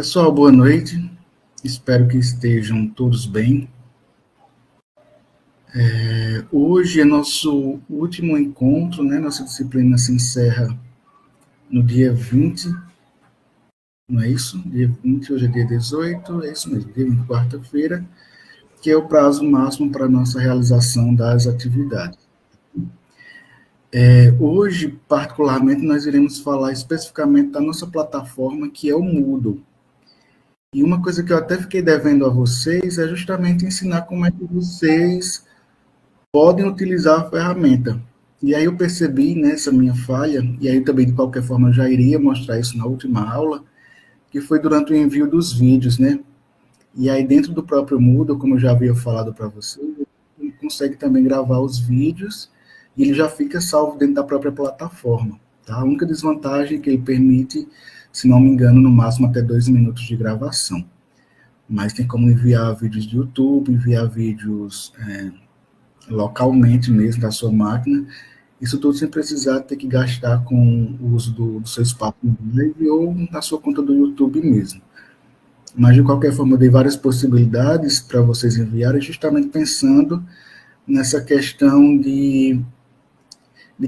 Pessoal, boa noite. Espero que estejam todos bem. Hoje é nosso último encontro, né? Nossa disciplina se encerra no dia 20, não é isso? Dia 20, hoje é dia 18, é isso mesmo, dia 20, quarta-feira, que é o prazo máximo para a nossa realização das atividades. Hoje, particularmente, nós iremos falar especificamente da nossa plataforma, que é o Moodle. E uma coisa que eu até fiquei devendo a vocês é justamente ensinar como é que vocês podem utilizar a ferramenta. E aí eu percebi nessa minha falha, e aí também de qualquer forma eu já iria mostrar isso na última aula, que foi durante o envio dos vídeos, né? E aí dentro do próprio Moodle, como eu já havia falado para vocês, ele consegue também gravar os vídeos e ele já fica salvo dentro da própria plataforma. Tá? A única desvantagem é que ele permite, se não me engano, no máximo até 2 minutos de gravação. Mas tem como enviar vídeos do YouTube, enviar vídeos localmente mesmo da sua máquina, isso tudo sem precisar ter que gastar com o uso do seu espaço no Drive ou na sua conta do YouTube mesmo. Mas, de qualquer forma, eu dei várias possibilidades para vocês enviarem, justamente pensando nessa questão de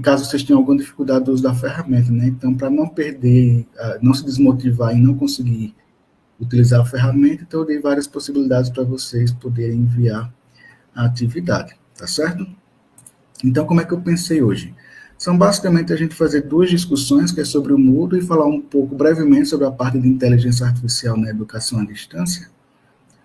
caso vocês tenham alguma dificuldade do uso da ferramenta, né? Então, para não perder, não se desmotivar e não conseguir utilizar a ferramenta, então eu dei várias possibilidades para vocês poderem enviar a atividade, tá certo? Então, como é que eu pensei hoje? São basicamente a gente fazer 2 discussões, que é sobre o Moodle, e falar um pouco brevemente sobre a parte de inteligência artificial na educação à distância.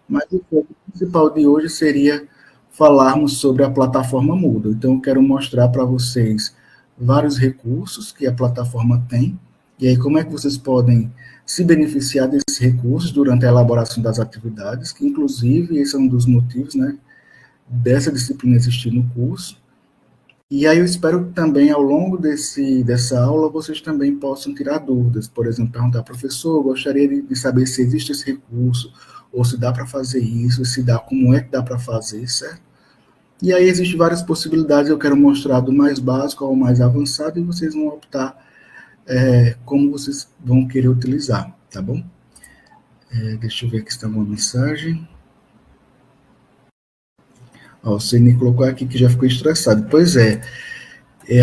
Mas o foco principal de hoje seria falarmos sobre a plataforma Moodle. Então, eu quero mostrar para vocês vários recursos que a plataforma tem, e aí como é que vocês podem se beneficiar desses recursos durante a elaboração das atividades, que inclusive esse é um dos motivos, né, dessa disciplina existir no curso. E aí eu espero que também, ao longo dessa aula, vocês também possam tirar dúvidas. Por exemplo, perguntar, professor, eu gostaria de saber se existe esse recurso, ou se dá para fazer isso, se dá, como é que dá para fazer, certo? E aí existem várias possibilidades, eu quero mostrar do mais básico ao mais avançado, e vocês vão optar como vocês vão querer utilizar, tá bom? Deixa eu ver aqui se tem uma mensagem. Ó, o Ceni colocou aqui que já ficou estressado. Pois é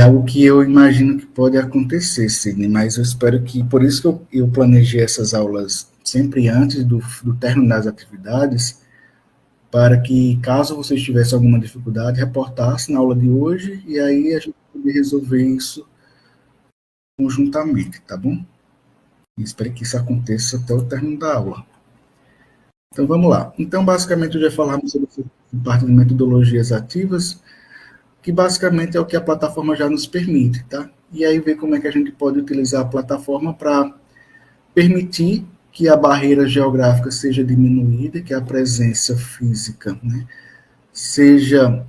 algo que eu imagino que pode acontecer, Sidney, mas eu espero que, por isso que eu planejei essas aulas sempre antes do término das atividades, para que, caso vocês tivessem alguma dificuldade, reportasse na aula de hoje, e aí a gente poder resolver isso conjuntamente, tá bom? E espero que isso aconteça até o término da aula. Então, vamos lá. Então, basicamente, já falamos sobre a parte de metodologias ativas, que basicamente é o que a plataforma já nos permite, tá? E aí ver como é que a gente pode utilizar a plataforma para permitir que a barreira geográfica seja diminuída, que a presença física, né, seja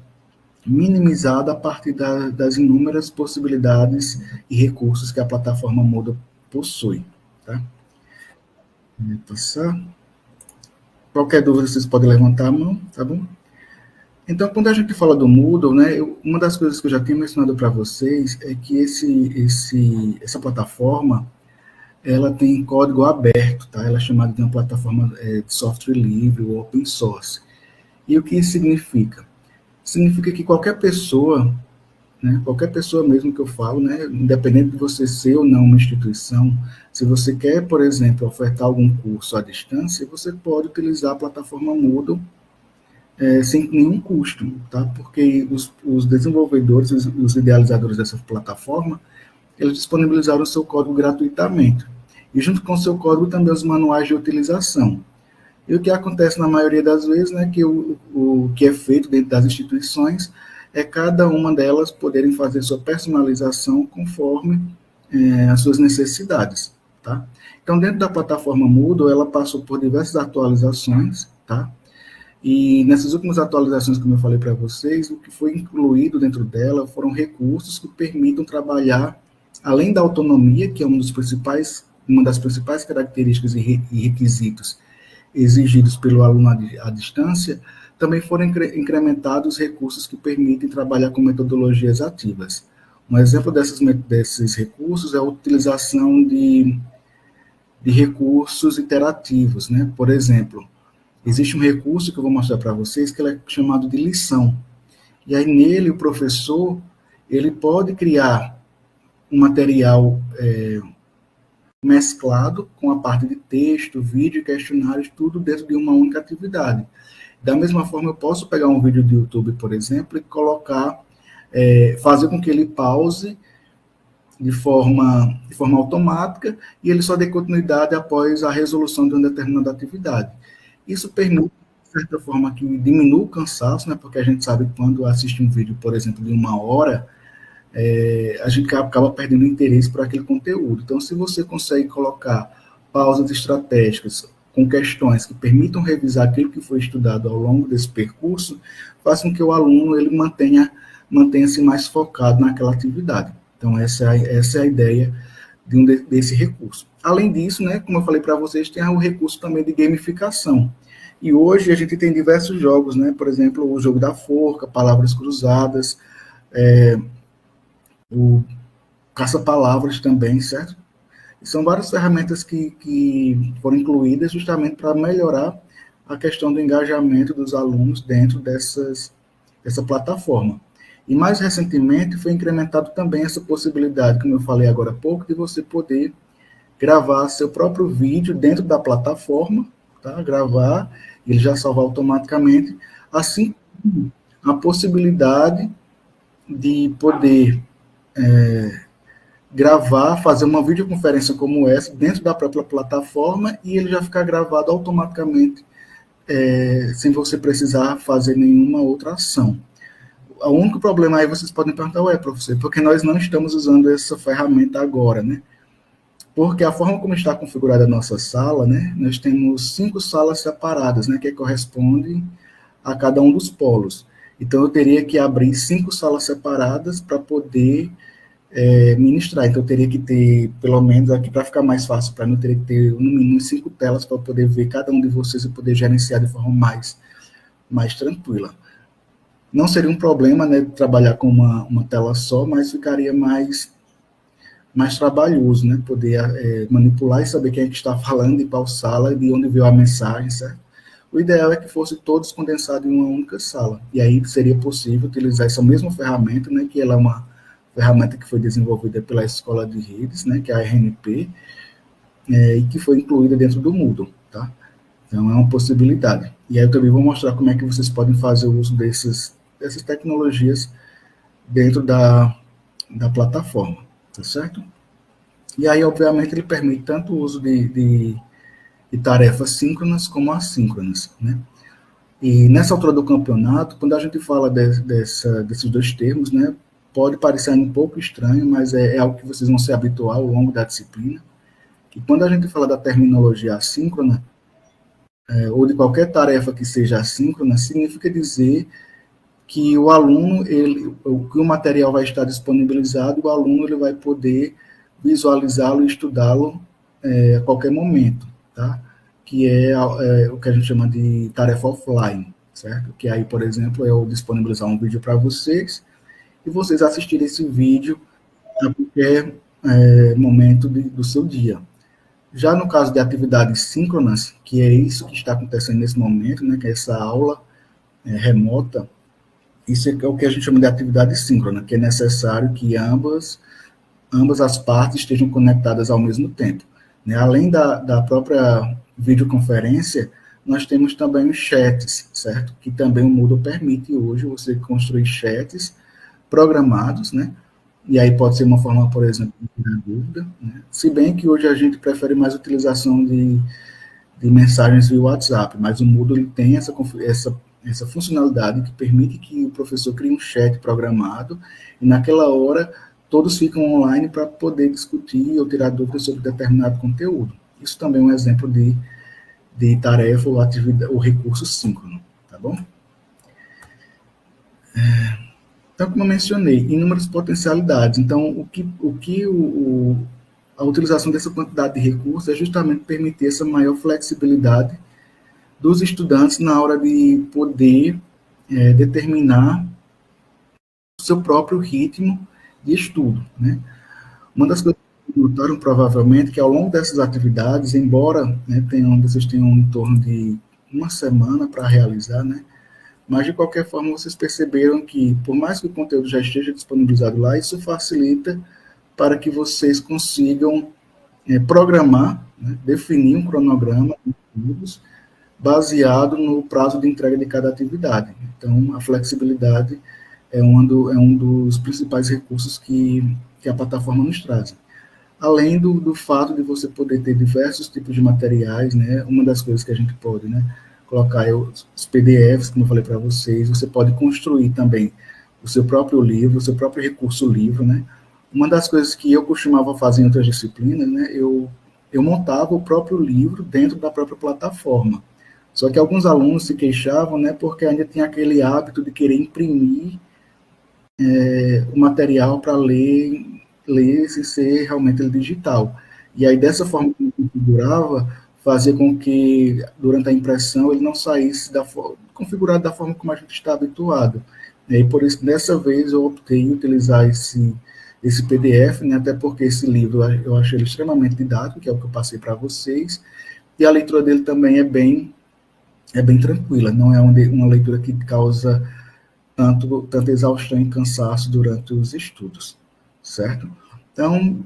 minimizada a partir das inúmeras possibilidades e recursos que a plataforma Moodle possui, tá? Vou passar. Qualquer dúvida vocês podem levantar a mão, tá bom? Então, quando a gente fala do Moodle, né, uma das coisas que eu já tinha mencionado para vocês é que essa plataforma, ela tem código aberto, tá? Ela é chamada de uma plataforma de software livre ou open source. E o que isso significa? Significa que qualquer pessoa, né, qualquer pessoa mesmo que eu falo, né, independente de você ser ou não uma instituição, se você quer, por exemplo, ofertar algum curso à distância, você pode utilizar a plataforma Moodle sem nenhum custo, tá? Porque os desenvolvedores, os idealizadores dessa plataforma, eles disponibilizaram o seu código gratuitamente. E junto com o seu código também os manuais de utilização. E o que acontece na maioria das vezes, né, que o que é feito dentro das instituições é cada uma delas poderem fazer sua personalização conforme as suas necessidades, tá? Então, dentro da plataforma Moodle, ela passou por diversas atualizações, tá? E nessas últimas atualizações, como eu falei para vocês, o que foi incluído dentro dela foram recursos que permitam trabalhar, além da autonomia, que é uma das principais características e requisitos exigidos pelo aluno à distância, também foram incrementados recursos que permitem trabalhar com metodologias ativas. Um exemplo desses recursos é a utilização de de recursos interativos, né? Por exemplo, existe um recurso que eu vou mostrar para vocês que ele é chamado de lição. E aí nele o professor ele pode criar um material mesclado com a parte de texto, vídeo, questionários, tudo dentro de uma única atividade. Da mesma forma, eu posso pegar um vídeo do YouTube, por exemplo, e colocar, fazer com que ele pause de forma automática e ele só dê continuidade após a resolução de uma determinada atividade. Isso permite, de certa forma, que diminua o cansaço, né? Porque a gente sabe que quando assiste um vídeo, por exemplo, de 1 hora, a gente acaba perdendo interesse por aquele conteúdo. Então, se você consegue colocar pausas estratégicas com questões que permitam revisar aquilo que foi estudado ao longo desse percurso, faz com que o aluno ele mantenha-se mais focado naquela atividade. Então, essa é a ideia desse recurso. Além disso, né, como eu falei para vocês, tem o recurso também de gamificação. E hoje a gente tem diversos jogos, né? Por exemplo, o jogo da forca, palavras cruzadas, o caça-palavras também, certo? E são várias ferramentas que foram incluídas justamente para melhorar a questão do engajamento dos alunos dentro dessa plataforma. E mais recentemente foi incrementado também essa possibilidade, como eu falei agora há pouco, de você poder gravar seu próprio vídeo dentro da plataforma, tá? Gravar, ele já salva automaticamente, assim como a possibilidade de poder gravar, fazer uma videoconferência como essa dentro da própria plataforma e ele já ficar gravado automaticamente, sem você precisar fazer nenhuma outra ação. O único problema aí vocês podem perguntar, professor, porque nós não estamos usando essa ferramenta agora, né? Porque a forma como está configurada a nossa sala, né, nós temos 5 salas separadas, né, que correspondem a cada um dos polos. Então, eu teria que abrir 5 salas separadas para poder ministrar. Então, eu teria que ter, pelo menos aqui, para ficar mais fácil para mim, eu teria que ter, no mínimo, 5 telas para poder ver cada um de vocês e poder gerenciar de forma mais tranquila. Não seria um problema, né, trabalhar com uma tela só, mas ficaria mais trabalhoso, né, poder manipular e saber quem é que está falando, de qual sala, de onde veio a mensagem, certo? O ideal é que fosse todos condensados em uma única sala, e aí seria possível utilizar essa mesma ferramenta, né, que ela é uma ferramenta que foi desenvolvida pela Escola de Redes, né, que é a RNP, e que foi incluída dentro do Moodle, tá? Então, é uma possibilidade. E aí eu também vou mostrar como é que vocês podem fazer o uso dessas tecnologias dentro da plataforma, tá certo? E aí, obviamente, ele permite tanto o uso de tarefas síncronas como assíncronas, né? E nessa altura do campeonato, quando a gente fala desses dois termos, né, pode parecer um pouco estranho, mas é algo que vocês vão se habituar ao longo da disciplina, que quando a gente fala da terminologia assíncrona, ou de qualquer tarefa que seja assíncrona, significa dizer que o aluno, que o material vai estar disponibilizado, o aluno ele vai poder visualizá-lo e estudá-lo a qualquer momento, tá? Que é o que a gente chama de tarefa offline, certo? Que aí, por exemplo, eu disponibilizar um vídeo para vocês e vocês assistirem esse vídeo a qualquer momento do seu dia. Já no caso de atividades síncronas, que é isso que está acontecendo nesse momento, né, que é essa aula remota, isso é o que a gente chama de atividade síncrona, que é necessário que ambas as partes estejam conectadas ao mesmo tempo, né? Além da própria videoconferência, nós temos também os chats, certo? Que também o Moodle permite hoje você construir chats programados, né? E aí pode ser uma forma, por exemplo, de tirar dúvida, né? Se bem que hoje a gente prefere mais a utilização de mensagens via WhatsApp, mas o Moodle ele tem essa funcionalidade que permite que o professor crie um chat programado e naquela hora todos ficam online para poder discutir ou tirar dúvidas sobre determinado conteúdo. Isso também é um exemplo de tarefa ou atividade, ou recurso síncrono, tá bom? Então, como eu mencionei, inúmeras potencialidades. Então, a utilização dessa quantidade de recursos é justamente permitir essa maior flexibilidade dos estudantes na hora de poder determinar o seu próprio ritmo de estudo, né? Uma das coisas notaram provavelmente que ao longo dessas atividades, embora, né, vocês tenham em torno de uma semana para realizar, né, mas de qualquer forma vocês perceberam que, por mais que o conteúdo já esteja disponibilizado lá, isso facilita para que vocês consigam programar, né, definir um cronograma de estudos baseado no prazo de entrega de cada atividade. Então, a flexibilidade é um dos principais recursos que a plataforma nos traz. Além do fato de você poder ter diversos tipos de materiais, né? Uma das coisas que a gente pode, né, colocar é os PDFs, como eu falei para vocês. Você pode construir também o seu próprio livro, o seu próprio recurso livro, né? Uma das coisas que eu costumava fazer em outras disciplinas, né, eu montava o próprio livro dentro da própria plataforma. Só que alguns alunos se queixavam, né, porque ainda tinha aquele hábito de querer imprimir o material para ler sem ser realmente digital. E aí, dessa forma que eu configurava, fazia com que, durante a impressão, ele não saísse configurado da forma como a gente está habituado. E por isso, dessa vez, eu optei em utilizar esse PDF, né, até porque esse livro eu achei ele extremamente didático, que é o que eu passei para vocês, e a leitura dele também é bem tranquila, não é uma leitura que causa tanta exaustão e cansaço durante os estudos, certo? Então,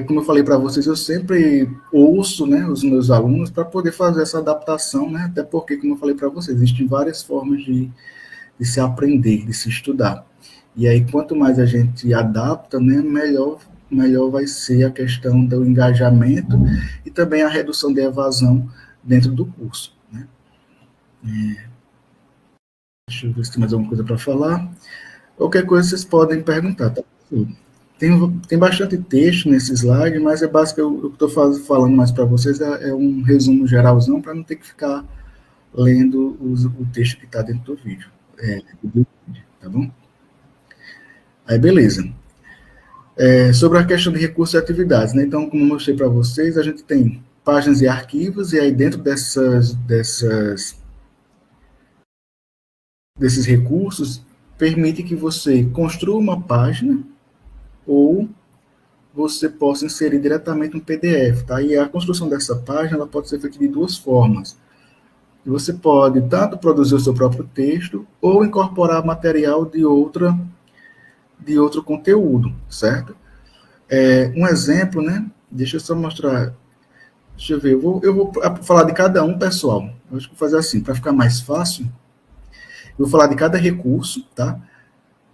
como eu falei para vocês, eu sempre ouço, né, os meus alunos para poder fazer essa adaptação, né, até porque, como eu falei para vocês, existem várias formas de se aprender, de se estudar. E aí, quanto mais a gente adapta, né, melhor vai ser a questão do engajamento e também a redução de evasão dentro do curso, né? Deixa eu ver se tem mais alguma coisa para falar. Qualquer coisa vocês podem perguntar, tá? Tem bastante texto nesse slide, mas é basicamente o que estou falando mais para vocês é um resumo geralzão para não ter que ficar lendo o texto que está dentro do vídeo. Tá bom? Aí, beleza. Sobre a questão de recursos e atividades, né? Então, como eu mostrei para vocês, a gente tem páginas e arquivos, e aí dentro desses recursos, permite que você construa uma página ou você possa inserir diretamente um PDF, tá? E a construção dessa página ela pode ser feita de duas formas. Você pode tanto produzir o seu próprio texto ou incorporar material de outro conteúdo, certo? Um exemplo, né? Deixa eu só mostrar. Deixa eu ver. Eu vou falar de cada um, pessoal. Eu acho que vou fazer assim, para ficar mais fácil. Eu vou falar de cada recurso, tá?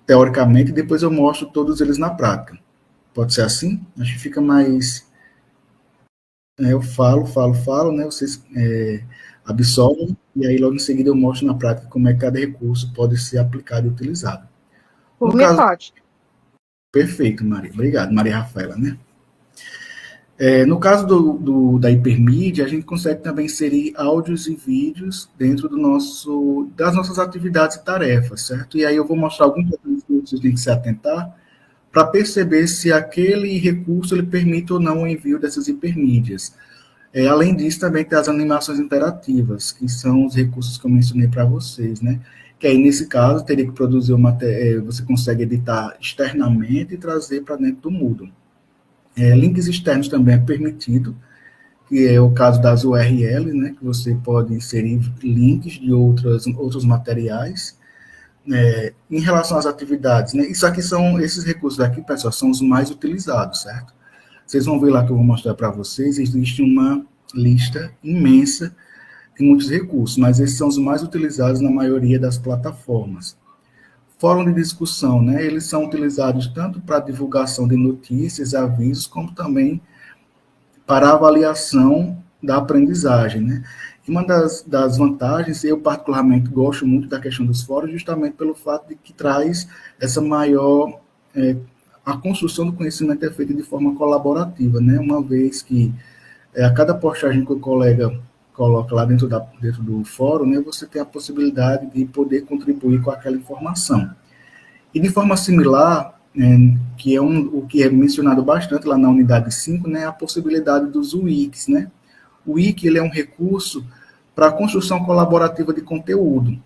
Teoricamente, e depois eu mostro todos eles na prática. Pode ser assim? Acho que fica mais... eu falo, né? Vocês absorvem, e aí logo em seguida eu mostro na prática como é que cada recurso pode ser aplicado e utilizado. Por mim, pode. Perfeito, Maria. Obrigado, Maria Rafaela, né? No caso da hipermídia, a gente consegue também inserir áudios e vídeos dentro das nossas atividades e tarefas, certo? E aí eu vou mostrar alguns detalhes que vocês têm que se atentar para perceber se aquele recurso ele permite ou não o envio dessas hipermídias. Além disso, também tem as animações interativas, que são os recursos que eu mencionei para vocês, né? Que aí, nesse caso, teria que produzir você consegue editar externamente e trazer para dentro do Moodle. Links externos também é permitido, que é o caso das URLs, né? Que você pode inserir links de outros materiais. Em relação às atividades, né? Esses recursos aqui, pessoal, são os mais utilizados, certo? Vocês vão ver lá que eu vou mostrar para vocês, existe uma lista imensa de muitos recursos, mas esses são os mais utilizados na maioria das plataformas. Fórum de discussão, né? Eles são utilizados tanto para divulgação de notícias, avisos, como também para avaliação da aprendizagem, né? E uma das vantagens, eu particularmente gosto muito da questão dos fóruns, justamente pelo fato de que traz essa maior... a construção do conhecimento é feita de forma colaborativa, né? Uma vez que a cada postagem que o colega coloca lá dentro do fórum, né, você tem a possibilidade de poder contribuir com aquela informação. E de forma similar, que é o que é mencionado bastante lá na unidade 5, né, a possibilidade dos wikis, né? O wiki ele é um recurso para a construção colaborativa de conteúdo.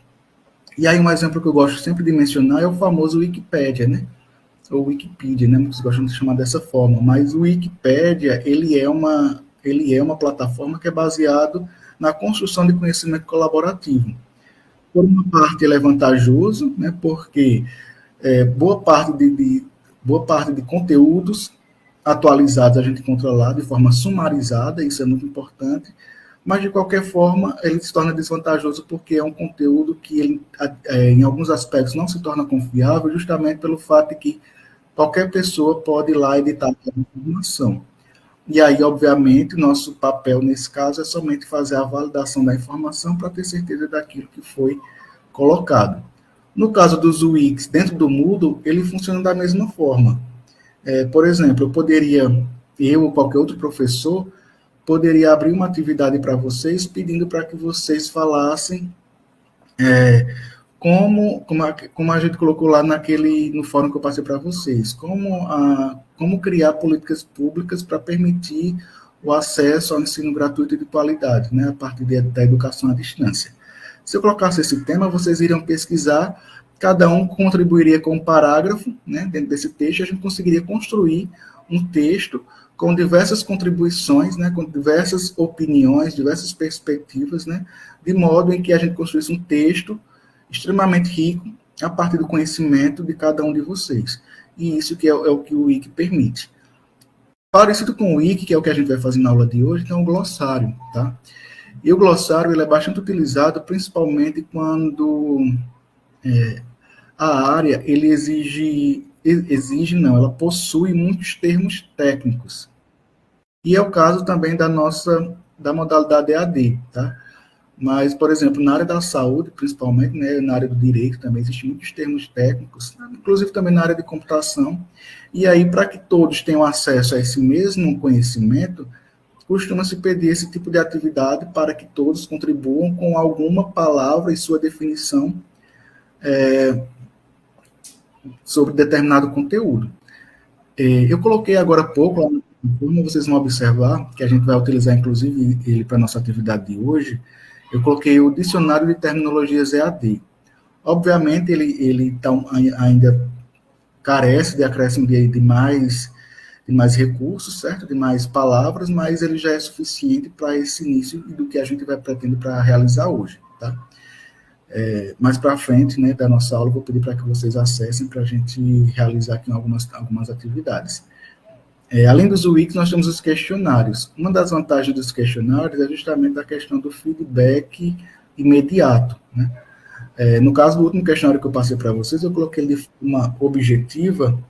E aí um exemplo que eu gosto sempre de mencionar é o famoso Wikipédia, né? ou Wikipedia, né? Muitos gostam de chamar dessa forma, mas o Wikipédia, ele é uma plataforma que é baseado na construção de conhecimento colaborativo. Por uma parte, ele é vantajoso, né? Porque boa parte de conteúdos atualizados a gente encontra lá de forma sumarizada, isso é muito importante, mas de qualquer forma ele se torna desvantajoso porque é um conteúdo que ele, em alguns aspectos não se torna confiável justamente pelo fato de que qualquer pessoa pode ir lá editar a informação. E aí, obviamente, nosso papel nesse caso é somente fazer a validação da informação para ter certeza daquilo que foi colocado. No caso dos Wix, dentro do Moodle, ele funciona da mesma forma. Por exemplo, eu ou qualquer outro professor, poderia abrir uma atividade para vocês, pedindo para que vocês falassem como a gente colocou lá no fórum que eu passei para vocês, como criar políticas públicas para permitir o acesso ao ensino gratuito e de qualidade, né, a partir da educação à distância. Se eu colocasse esse tema, vocês iriam pesquisar, cada um contribuiria com um parágrafo, né, dentro desse texto, e a gente conseguiria construir um texto com diversas contribuições, né, com diversas opiniões, diversas perspectivas, né, de modo em que a gente construísse um texto extremamente rico a partir do conhecimento de cada um de vocês. E isso que é o que o Wiki permite. Parecido com o Wiki, que é o que a gente vai fazer na aula de hoje, tem um glossário, tá? E o glossário ele é bastante utilizado, principalmente quando a área ele ela possui muitos termos técnicos. E é o caso também da modalidade EAD, tá? Mas, por exemplo, na área da saúde, principalmente, né, na área do direito também existem muitos termos técnicos, inclusive também na área de computação. E aí, para que todos tenham acesso a esse mesmo conhecimento, costuma-se pedir esse tipo de atividade para que todos contribuam com alguma palavra e sua definição sobre determinado conteúdo. Eu coloquei agora há pouco, lá no turno, vocês vão observar, que a gente vai utilizar, inclusive, ele para a nossa atividade de hoje. Eu coloquei o Dicionário de Terminologias EAD. Obviamente, ele ainda carece de acréscimo de mais recursos, certo? De mais palavras, mas ele já é suficiente para esse início do que a gente vai pretender para realizar hoje, tá? Mais para frente, né, da nossa aula, eu vou pedir para que vocês acessem para a gente realizar aqui algumas atividades. Além dos Wikis, nós temos os questionários. Uma das vantagens dos questionários é justamente a questão do feedback imediato, né? No caso do último questionário que eu passei para vocês, eu coloquei ele de forma objetiva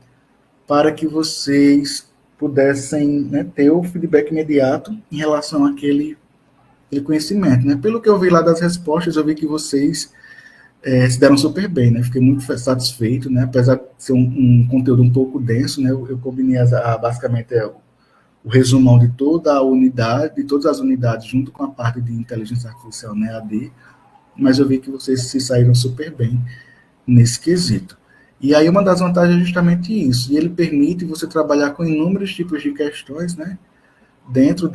para que vocês pudessem, né, ter o feedback imediato em relação àquele conhecimento, né? Pelo que eu vi lá das respostas, eu vi que vocês se deram super bem, né? Fiquei muito satisfeito, né? Apesar de ser um conteúdo um pouco denso, né? Eu combinei basicamente o resumão de toda a unidade, de todas as unidades, junto com a parte de inteligência artificial, né? AD, mas eu vi que vocês se saíram super bem nesse quesito. E aí uma das vantagens é justamente isso, e ele permite você trabalhar com inúmeros tipos de questões, né? Dentro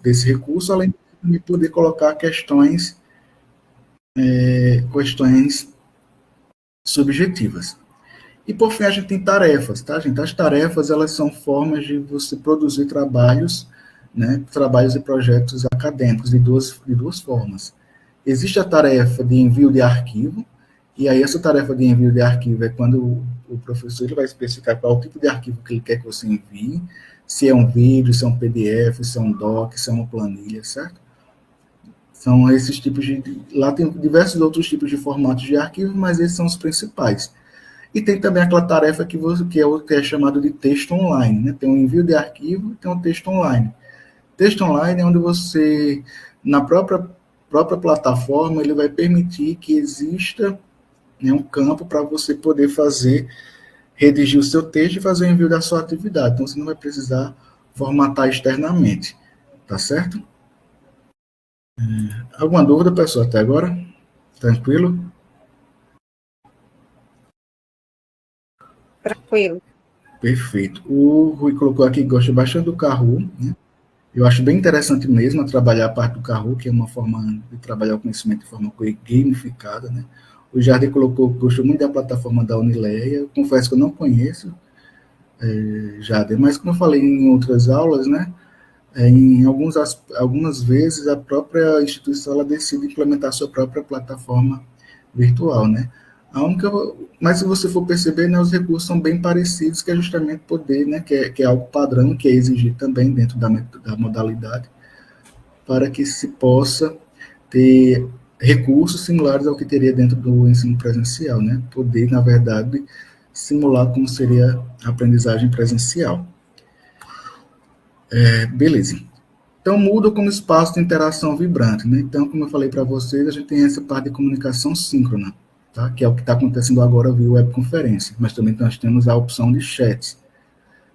desse recurso, além de poder colocar questões subjetivas. E, por fim, a gente tem tarefas, tá, gente? As tarefas, elas são formas de você produzir trabalhos, né, trabalhos e projetos acadêmicos de duas formas. Existe a tarefa de envio de arquivo, e aí essa tarefa de envio de arquivo é quando o professor ele vai especificar qual é o tipo de arquivo que ele quer que você envie, se é um vídeo, se é um PDF, se é um doc, se é uma planilha, certo? São esses tipos lá tem diversos outros tipos de formatos de arquivo, mas esses são os principais. E tem também aquela tarefa que é chamado de texto online, né? Tem um envio de arquivo e tem um texto online. Texto online é onde você, na própria plataforma, ele vai permitir que exista, né, um campo para você poder redigir o seu texto e fazer o envio da sua atividade. Então, você não vai precisar formatar externamente, tá certo? Alguma dúvida, pessoal, até agora? Tranquilo? Tranquilo. Perfeito. O Rui colocou aqui que gosta bastante do Kahoot, né? Eu acho bem interessante mesmo trabalhar a parte do Kahoot, que é uma forma de trabalhar o conhecimento de forma gamificada, né? O Jardim colocou que gostou muito da plataforma da Unileia. Eu confesso que eu não conheço, Jardim, mas como eu falei em outras aulas, né, algumas vezes a própria instituição ela decide implementar sua própria plataforma virtual, né? A única, mas se você for perceber, né, os recursos são bem parecidos, que é justamente poder, né, que é algo padrão, que é exigir também dentro da modalidade, para que se possa ter recursos similares ao que teria dentro do ensino presencial, né? Poder, na verdade, simular como seria a aprendizagem presencial. Beleza. Então, muda como espaço de interação vibrante, né? Então, como eu falei para vocês, a gente tem essa parte de comunicação síncrona, tá? Que é o que está acontecendo agora via webconferência, mas também nós temos a opção de chats.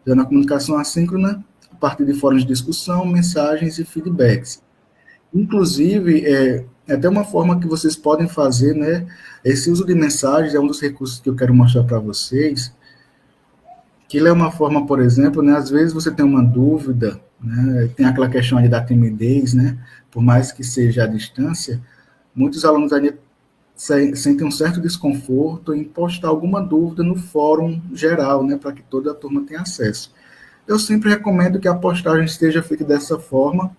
Já na comunicação assíncrona, a partir de fóruns de discussão, mensagens e feedbacks. Inclusive, é até uma forma que vocês podem fazer, né? Esse uso de mensagens é um dos recursos que eu quero mostrar para vocês, que ele é uma forma, por exemplo, né? Às vezes você tem uma dúvida, né? Tem aquela questão ali da timidez, né? Por mais que seja à distância, muitos alunos ainda sentem um certo desconforto em postar alguma dúvida no fórum geral, né? Para que toda a turma tenha acesso. Eu sempre recomendo que a postagem esteja feita dessa forma,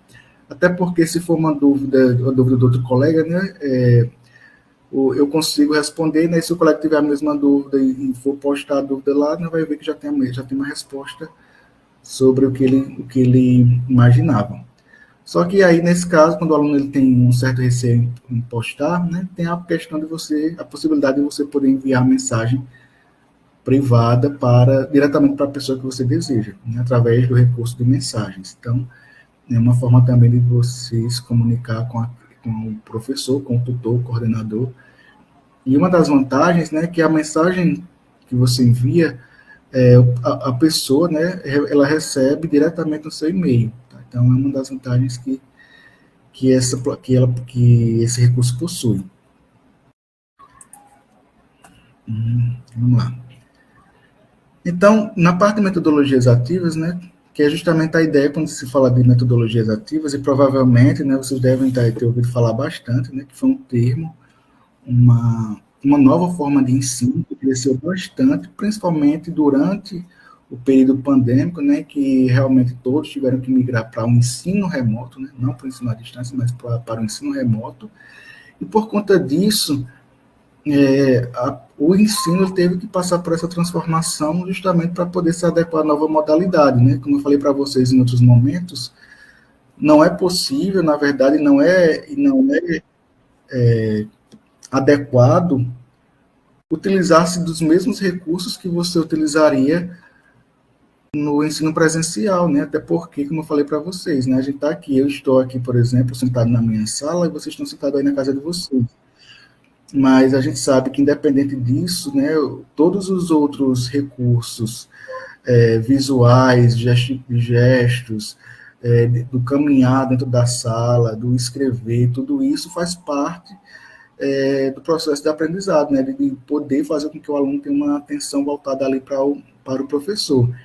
até porque se for uma dúvida do outro colega, né, eu consigo responder, né, se o colega tiver a mesma dúvida e for postar a dúvida lá, né, vai ver que já tem uma resposta sobre o que ele imaginava. Só que aí, nesse caso, quando o aluno ele tem um certo receio em postar, né, tem a questão a possibilidade de você poder enviar mensagem privada diretamente para a pessoa que você deseja, né, através do recurso de mensagens. Então, é uma forma também de você se comunicar com o professor, com o tutor, o coordenador. E uma das vantagens, né, que a mensagem que você envia, a pessoa, né, ela recebe diretamente no seu e-mail. Tá? Então, é uma das vantagens que esse recurso possui. Vamos lá. Então, na parte de metodologias ativas, né, que é justamente a ideia quando se fala de metodologias ativas, e provavelmente, né, vocês devem ter ouvido falar bastante, né, que foi um termo, uma nova forma de ensino que cresceu bastante, principalmente durante o período pandêmico, né, que realmente todos tiveram que migrar para o ensino remoto, né, não para o ensino à distância, mas para o ensino remoto, e por conta disso, o ensino teve que passar por essa transformação justamente para poder se adequar à nova modalidade, né? Como eu falei para vocês em outros momentos, não é possível, na verdade, não é adequado utilizar-se dos mesmos recursos que você utilizaria no ensino presencial, né? Até porque, como eu falei para vocês, né? A gente está aqui, eu estou aqui, por exemplo, sentado na minha sala e vocês estão sentados aí na casa de vocês. Mas a gente sabe que, independente disso, né, todos os outros recursos visuais, gestos, do caminhar dentro da sala, do escrever, tudo isso faz parte do processo de aprendizado, né, de poder fazer com que o aluno tenha uma atenção voltada ali para o professor.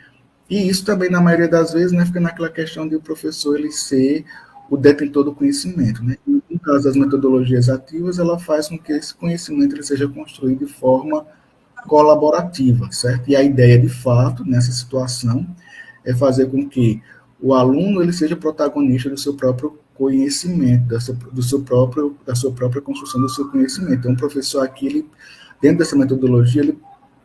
E isso também, na maioria das vezes, né, fica naquela questão de o professor ele ser o detentor do conhecimento, né? No caso das metodologias ativas, ela faz com que esse conhecimento ele seja construído de forma colaborativa, certo? E a ideia, de fato, nessa situação, é fazer com que o aluno ele seja protagonista do seu próprio conhecimento, da sua própria construção do seu conhecimento. Então, o professor aqui, dentro dessa metodologia,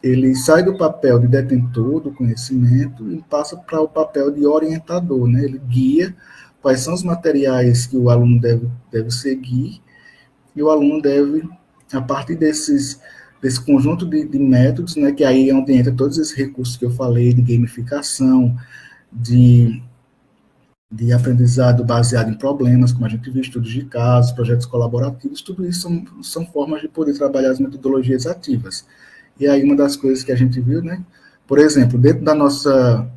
ele sai do papel de detentor do conhecimento e passa para o papel de orientador, né? Ele guia quais são os materiais que o aluno deve seguir, e o aluno deve, a partir desse conjunto de métodos, né, que aí é onde entra todos esses recursos que eu falei, de gamificação, de aprendizado baseado em problemas, como a gente viu, estudos de casos, projetos colaborativos, tudo isso são formas de poder trabalhar as metodologias ativas. E aí uma das coisas que a gente viu, né, por exemplo, dentro da nossa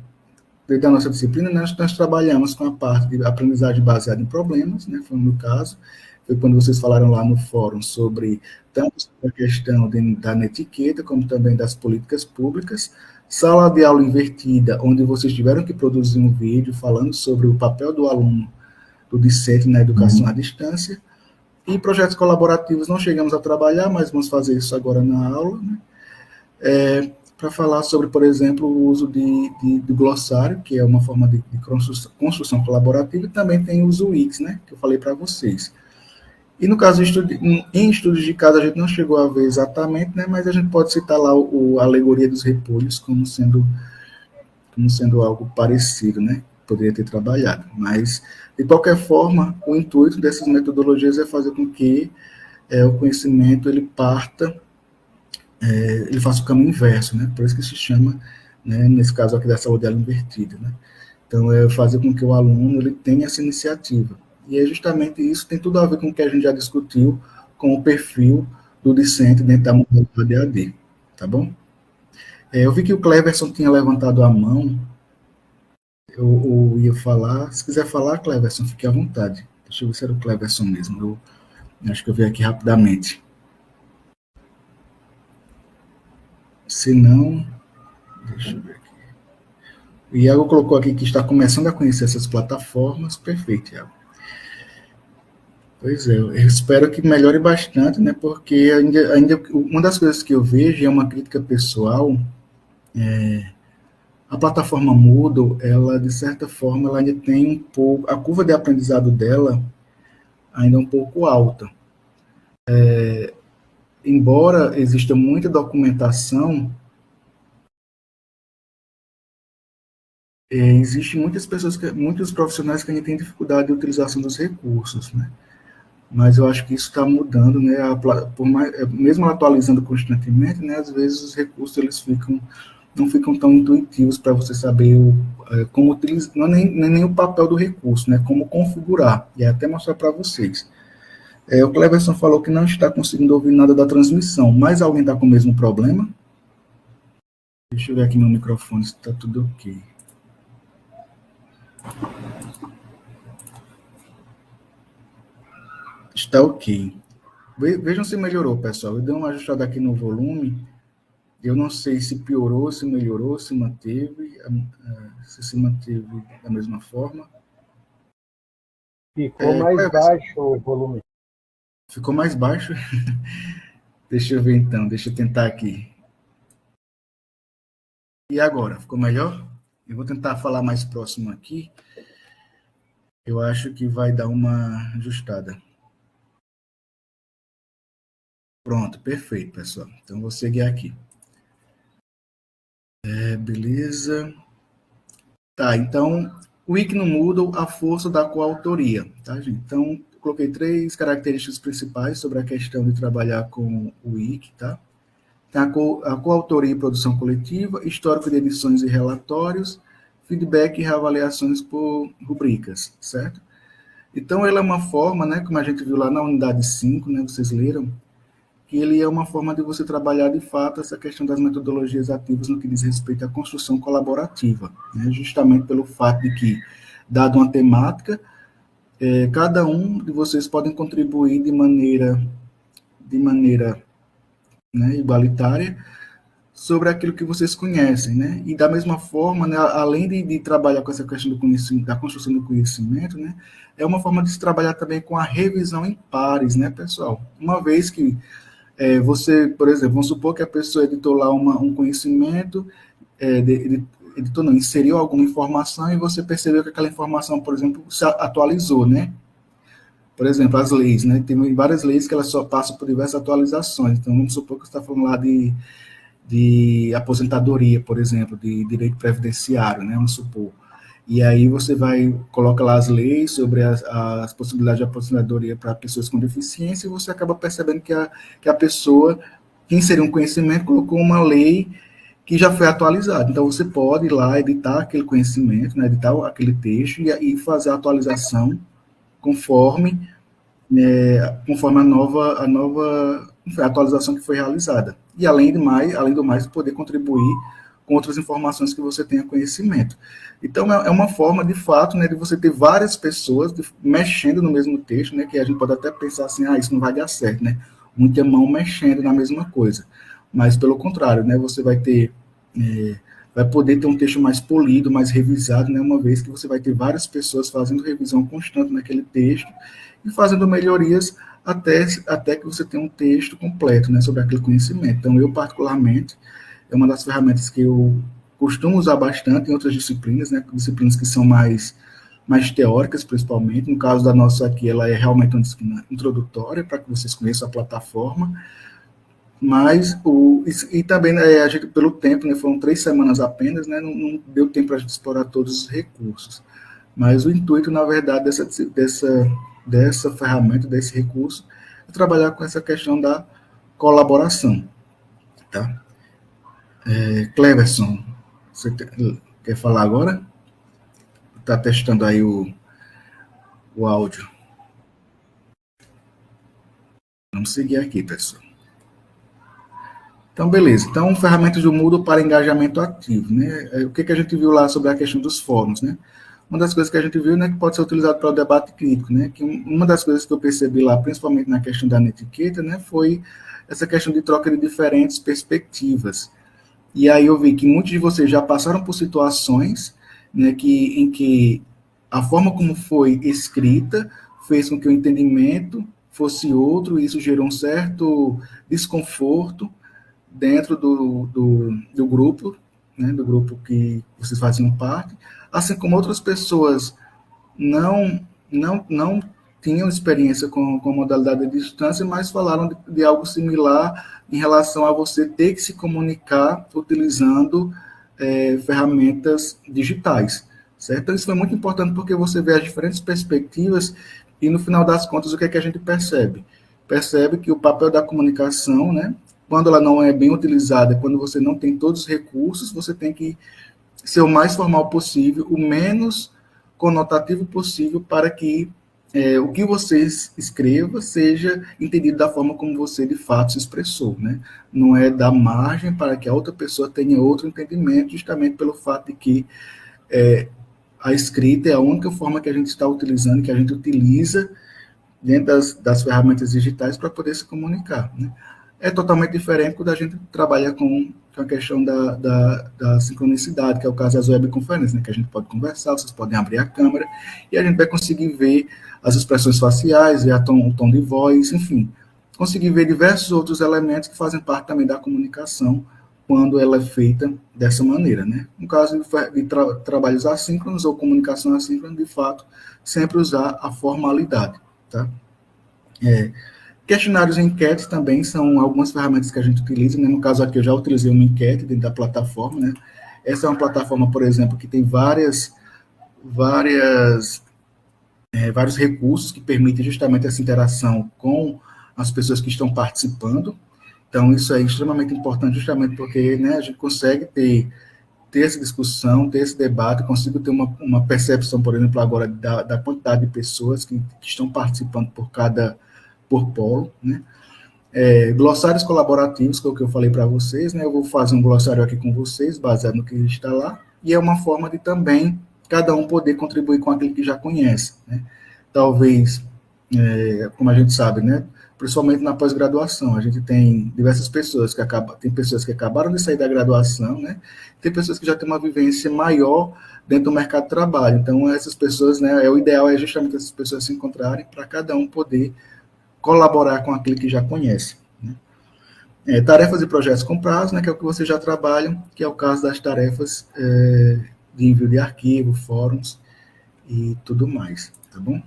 disciplina, nós trabalhamos com a parte de aprendizagem baseada em problemas, né, foi no caso, foi quando vocês falaram lá no fórum sobre tanto a questão da netiqueta, como também das políticas públicas, sala de aula invertida, onde vocês tiveram que produzir um vídeo falando sobre o papel do aluno, do discente na educação à distância, E projetos colaborativos não chegamos a trabalhar, mas vamos fazer isso agora na aula, né? Para falar sobre, por exemplo, o uso do glossário, que é uma forma de construção colaborativa, e também tem o uso Wix, né, que eu falei para vocês. E no caso, em estudos de caso, a gente não chegou a ver exatamente, né, mas a gente pode citar lá a alegoria dos repolhos como sendo algo parecido, né, poderia ter trabalhado. Mas, de qualquer forma, o intuito dessas metodologias é fazer com que o conhecimento ele parta, ele faça o caminho inverso, né, por isso que se chama, né, nesse caso aqui da saúde invertida, né. Então, é fazer com que o aluno ele tenha essa iniciativa. E é justamente isso, tem tudo a ver com o que a gente já discutiu com o perfil do discente dentro da modalidade AD, tá bom? Eu vi que o Cleverson tinha levantado a mão, eu ia falar, se quiser falar, Cleverson, fique à vontade. Deixa eu ver se era o Cleverson mesmo, eu acho que eu vi aqui rapidamente. Se não, deixa eu ver aqui. O Iago colocou aqui que está começando a conhecer essas plataformas, perfeito, Iago. Pois é, eu espero que melhore bastante, né? Porque ainda uma das coisas que eu vejo é uma crítica pessoal. A plataforma Moodle, ela de certa forma, ela ainda tem um pouco, a curva de aprendizado dela ainda é um pouco alta. Embora exista muita documentação, existe muitas pessoas, muitos profissionais que ainda têm dificuldade de utilização dos recursos, né? Mas eu acho que isso está mudando, né? Por mais, mesmo atualizando constantemente, né? Às vezes os recursos eles não ficam tão intuitivos para você saber como utilizar, não é nem o papel do recurso, né? Como configurar. E até mostrar para vocês. O Cleverson falou que não está conseguindo ouvir nada da transmissão, mas alguém está com o mesmo problema? Deixa eu ver aqui no microfone se está tudo ok. Está ok. Vejam se melhorou, pessoal. Eu dei uma ajustada aqui no volume. Eu não sei se piorou, se melhorou, se manteve, se manteve da mesma forma. Ficou mais baixo o volume. Ficou mais baixo? Deixa eu ver então, deixa eu tentar aqui. E agora, ficou melhor? Eu vou tentar falar mais próximo aqui. Eu acho que vai dar uma ajustada. Pronto, perfeito, pessoal. Então, vou seguir aqui. Beleza. Tá, então, o Wiki no Moodle, a força da coautoria, tá, gente? Então, coloquei 3 características principais sobre a questão de trabalhar com o Wiki, tá? Tem a coautoria e produção coletiva, histórico de edições e relatórios, feedback e reavaliações por rubricas, certo? Então, ele é uma forma, né, como a gente viu lá na unidade 5, né, vocês leram, que ele é uma forma de você trabalhar, de fato, essa questão das metodologias ativas no que diz respeito à construção colaborativa, né, justamente pelo fato de que, dado uma temática, cada um de vocês podem contribuir de maneira né, igualitária sobre aquilo que vocês conhecem, né? E da mesma forma, né, além de trabalhar com essa questão do conhecimento, da construção do conhecimento, né, é uma forma de se trabalhar também com a revisão em pares, né, pessoal? Uma vez que você, por exemplo, vamos supor que a pessoa editou lá um conhecimento, editou não, inseriu alguma informação e você percebeu que aquela informação, por exemplo, se atualizou, né? Por exemplo, as leis, né? Tem várias leis que elas só passam por diversas atualizações. Então, vamos supor que você está falando lá de aposentadoria, por exemplo, de direito previdenciário, né? Vamos supor. E aí você coloca lá as leis sobre as possibilidades de aposentadoria para pessoas com deficiência e você acaba percebendo que a pessoa que inseriu um conhecimento colocou uma lei que já foi atualizada. Então, você pode ir lá editar aquele conhecimento, né, editar aquele texto e fazer a atualização conforme a atualização que foi realizada. E, além do mais, poder contribuir com outras informações que você tenha conhecimento. Então, é uma forma, de fato, né, de você ter várias pessoas mexendo no mesmo texto, né, que a gente pode até pensar assim, isso não vai dar certo, né? Muita mão mexendo na mesma coisa. Mas, pelo contrário, né, você vai poder ter um texto mais polido, mais revisado, né, uma vez que você vai ter várias pessoas fazendo revisão constante naquele texto e fazendo melhorias até que você tenha um texto completo, né, sobre aquele conhecimento. Então, eu, particularmente, é uma das ferramentas que eu costumo usar bastante em outras disciplinas, né, disciplinas que são mais teóricas, principalmente. No caso da nossa aqui, ela é realmente uma disciplina introdutória, para que vocês conheçam a plataforma, mas, e também, né, a gente, pelo tempo, né, foram 3 semanas apenas, né, não deu tempo para a gente explorar todos os recursos. Mas o intuito, na verdade, dessa ferramenta, desse recurso, é trabalhar com essa questão da colaboração. Tá? Cleverson, você quer falar agora? Está testando aí o áudio. Vamos seguir aqui, pessoal. Então, beleza. Então, ferramentas do Moodle para engajamento ativo, né? O que a gente viu lá sobre a questão dos fóruns, né? Uma das coisas que a gente viu, né, que pode ser utilizado para o debate crítico, né? Que uma das coisas que eu percebi lá, principalmente na questão da netiqueta, né, foi essa questão de troca de diferentes perspectivas. E aí eu vi que muitos de vocês já passaram por situações, né, em que a forma como foi escrita fez com que o entendimento fosse outro, e isso gerou um certo desconforto dentro do grupo, né, do grupo que vocês faziam parte, assim como outras pessoas não tinham experiência com modalidade de distância, mas falaram de algo similar em relação a você ter que se comunicar utilizando ferramentas digitais, certo? Então, isso foi muito importante porque você vê as diferentes perspectivas e, no final das contas, o que é que a gente percebe? Percebe que o papel da comunicação, né, quando ela não é bem utilizada, quando você não tem todos os recursos, você tem que ser o mais formal possível, o menos conotativo possível, para que o que você escreva seja entendido da forma como você de fato se expressou, né? Não é dar margem para que a outra pessoa tenha outro entendimento, justamente pelo fato de que a escrita é a única forma que a gente está utilizando, que a gente utiliza dentro das ferramentas digitais para poder se comunicar, né? É totalmente diferente quando a gente trabalha com a questão da sincronicidade, que é o caso das webconferências, né, que a gente pode conversar, vocês podem abrir a câmera, e a gente vai conseguir ver as expressões faciais, ver o tom de voz, enfim, conseguir ver diversos outros elementos que fazem parte também da comunicação quando ela é feita dessa maneira, né? No caso de trabalhos assíncronos ou comunicação assíncrona, de fato, sempre usar a formalidade, tá? Questionários e enquetes também são algumas ferramentas que a gente utiliza, né? No caso aqui eu já utilizei uma enquete dentro da plataforma, né? Essa é uma plataforma, por exemplo, que tem vários recursos que permitem justamente essa interação com as pessoas que estão participando. Então, isso é extremamente importante, justamente porque, né, a gente consegue ter essa discussão, ter esse debate, consigo ter uma percepção, por exemplo, agora da quantidade de pessoas que estão participando por polo, né? Glossários colaborativos, que é o que eu falei para vocês, né? Eu vou fazer um glossário aqui com vocês, baseado no que está lá, e é uma forma de também cada um poder contribuir com aquilo que já conhece, né? Talvez, como a gente sabe, né? Principalmente na pós-graduação, a gente tem diversas pessoas tem pessoas que acabaram de sair da graduação, né? Tem pessoas que já têm uma vivência maior dentro do mercado de trabalho. Então, essas pessoas, né? O ideal é justamente essas pessoas se encontrarem para cada um poder colaborar com aquilo que já conhece, né? Tarefas e projetos com prazo, né, que é o que vocês já trabalham, que é o caso das tarefas de envio de arquivo, fóruns e tudo mais, tá bom?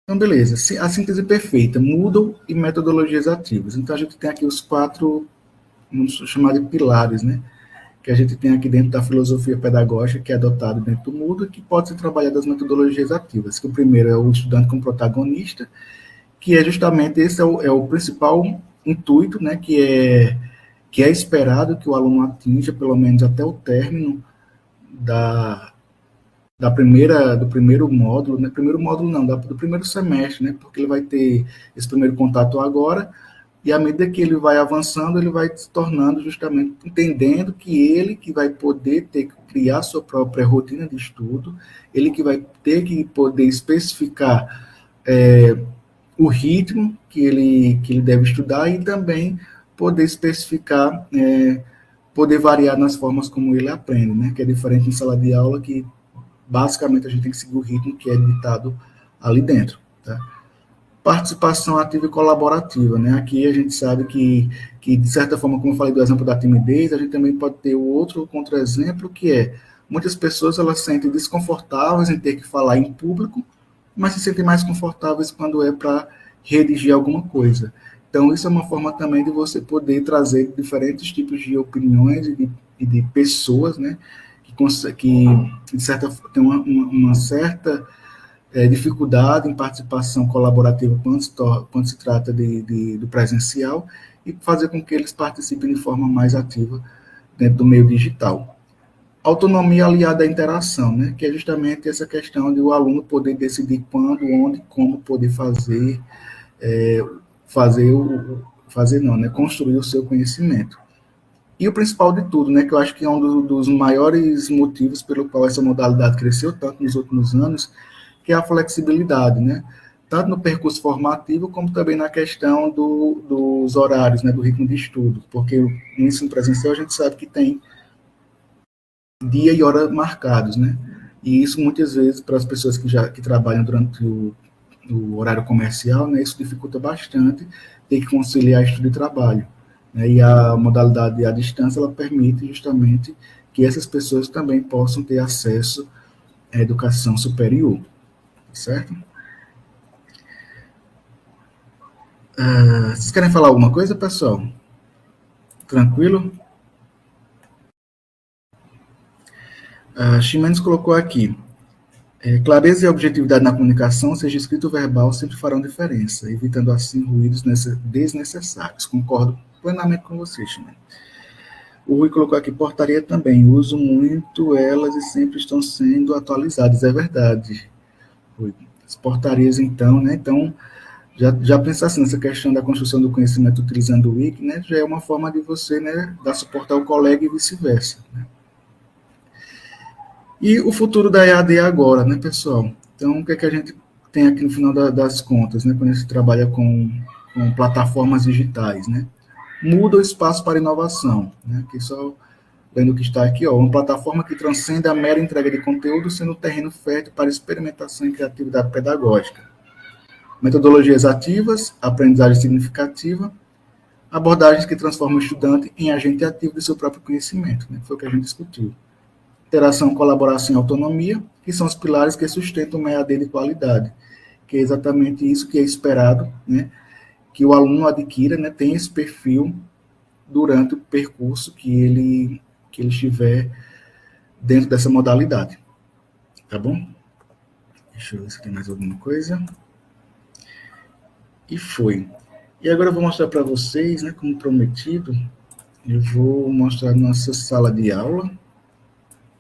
Então, beleza. A síntese perfeita, Moodle e metodologias ativas. Então, a gente tem aqui os 4, vamos chamar de pilares, né, que a gente tem aqui dentro da filosofia pedagógica, que é adotado dentro do Moodle, que pode ser trabalhado as metodologias ativas, que o primeiro é o estudante como protagonista, que é justamente esse é o principal intuito, né, que é esperado que o aluno atinja, pelo menos até o término do primeiro módulo, né, do primeiro semestre, né, porque ele vai ter esse primeiro contato agora, e à medida que ele vai avançando, ele vai se tornando justamente, entendendo que ele que vai poder criar sua própria rotina de estudo, ele que vai ter que poder especificar o ritmo que ele deve estudar e também poder especificar, poder variar nas formas como ele aprende, né? Que é diferente em sala de aula, que basicamente a gente tem que seguir o ritmo que é ditado ali dentro, tá? Participação ativa e colaborativa, né? Aqui a gente sabe que, de certa forma, como eu falei do exemplo da timidez, a gente também pode ter o outro contra-exemplo, que é, muitas pessoas elas se sentem desconfortáveis em ter que falar em público, mas se sentem mais confortáveis quando é para redigir alguma coisa. Então, isso é uma forma também de você poder trazer diferentes tipos de opiniões e de pessoas, né? Que de certa forma, tem uma certa dificuldade em participação colaborativa quando se trata do presencial e fazer com que eles participem de forma mais ativa dentro do meio digital. Autonomia aliada à interação, né, que é justamente essa questão de o aluno poder decidir quando, onde, como poder construir o seu conhecimento. E o principal de tudo, né, que eu acho que é um dos maiores motivos pelo qual essa modalidade cresceu tanto nos últimos anos, que é a flexibilidade, né? Tanto no percurso formativo, como também na questão dos horários, né, do ritmo de estudo, porque no ensino presencial a gente sabe que tem dia e hora marcados, né? E isso muitas vezes para as pessoas que trabalham durante o horário comercial, né, isso dificulta bastante ter que conciliar estudo e trabalho, né? E a modalidade à distância ela permite justamente que essas pessoas também possam ter acesso à educação superior. Certo? Vocês querem falar alguma coisa, pessoal? Tranquilo? Ximenes colocou aqui, clareza e objetividade na comunicação, seja escrito ou verbal, sempre farão diferença, evitando assim ruídos desnecessários. Concordo plenamente com você, Ximenes. O Rui colocou aqui, portaria também, uso muito elas e sempre estão sendo atualizadas, é verdade. As portarias, então, né? Então, já pensar assim, nessa questão da construção do conhecimento utilizando o Wiki, né? Já é uma forma de você, né, dar suporte ao colega e vice-versa, né? E o futuro da EAD agora, né, pessoal? Então, o que é que a gente tem aqui no final das contas, né? Quando a gente trabalha com plataformas digitais, né? Muda o espaço para inovação, né? Aqui só vendo o que está aqui, ó, uma plataforma que transcende a mera entrega de conteúdo, sendo um terreno fértil para experimentação e criatividade pedagógica. Metodologias ativas, aprendizagem significativa, abordagens que transformam o estudante em agente ativo do seu próprio conhecimento, né? Foi o que a gente discutiu. Interação, colaboração e autonomia, que são os pilares que sustentam uma EAD de qualidade, que é exatamente isso que é esperado, né? Que o aluno adquira, né? Tem esse perfil durante o percurso que ele estiver dentro dessa modalidade. Tá bom? Deixa eu ver se tem mais alguma coisa. E foi. E agora eu vou mostrar para vocês, né, como prometido, eu vou mostrar nossa sala de aula.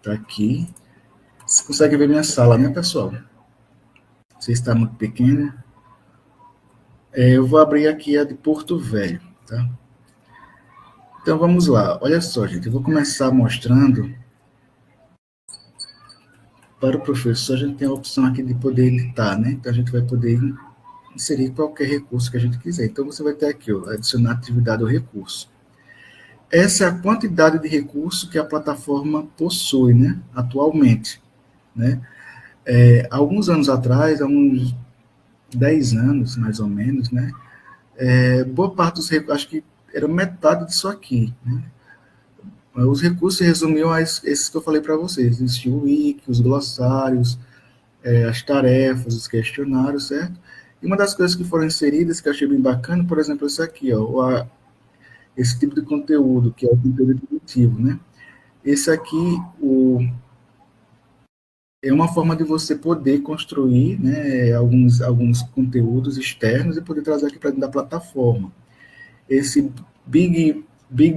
Tá aqui. Vocês conseguem ver minha sala, né, pessoal? Se está muito pequena. Eu vou abrir aqui a de Porto Velho, tá? Então, vamos lá. Olha só, gente, eu vou começar mostrando. Para o professor, a gente tem a opção aqui de poder editar, né? Então, a gente vai poder inserir qualquer recurso que a gente quiser. Então, você vai ter aqui, ó, adicionar atividade ao recurso. Essa é a quantidade de recurso que a plataforma possui, né? Atualmente, né? Alguns anos atrás, há uns 10 anos, mais ou menos, né? Boa parte dos recursos, acho que era metade disso aqui, né? Os recursos se resumiam a esses que eu falei para vocês. Existia o wiki, os glossários, as tarefas, os questionários, certo? E uma das coisas que foram inseridas, que eu achei bem bacana, por exemplo, esse aqui, ó, esse tipo de conteúdo, que é o conteúdo intuitivo, né? Esse aqui é uma forma de você poder construir, né, alguns conteúdos externos e poder trazer aqui para dentro da plataforma. Esse Big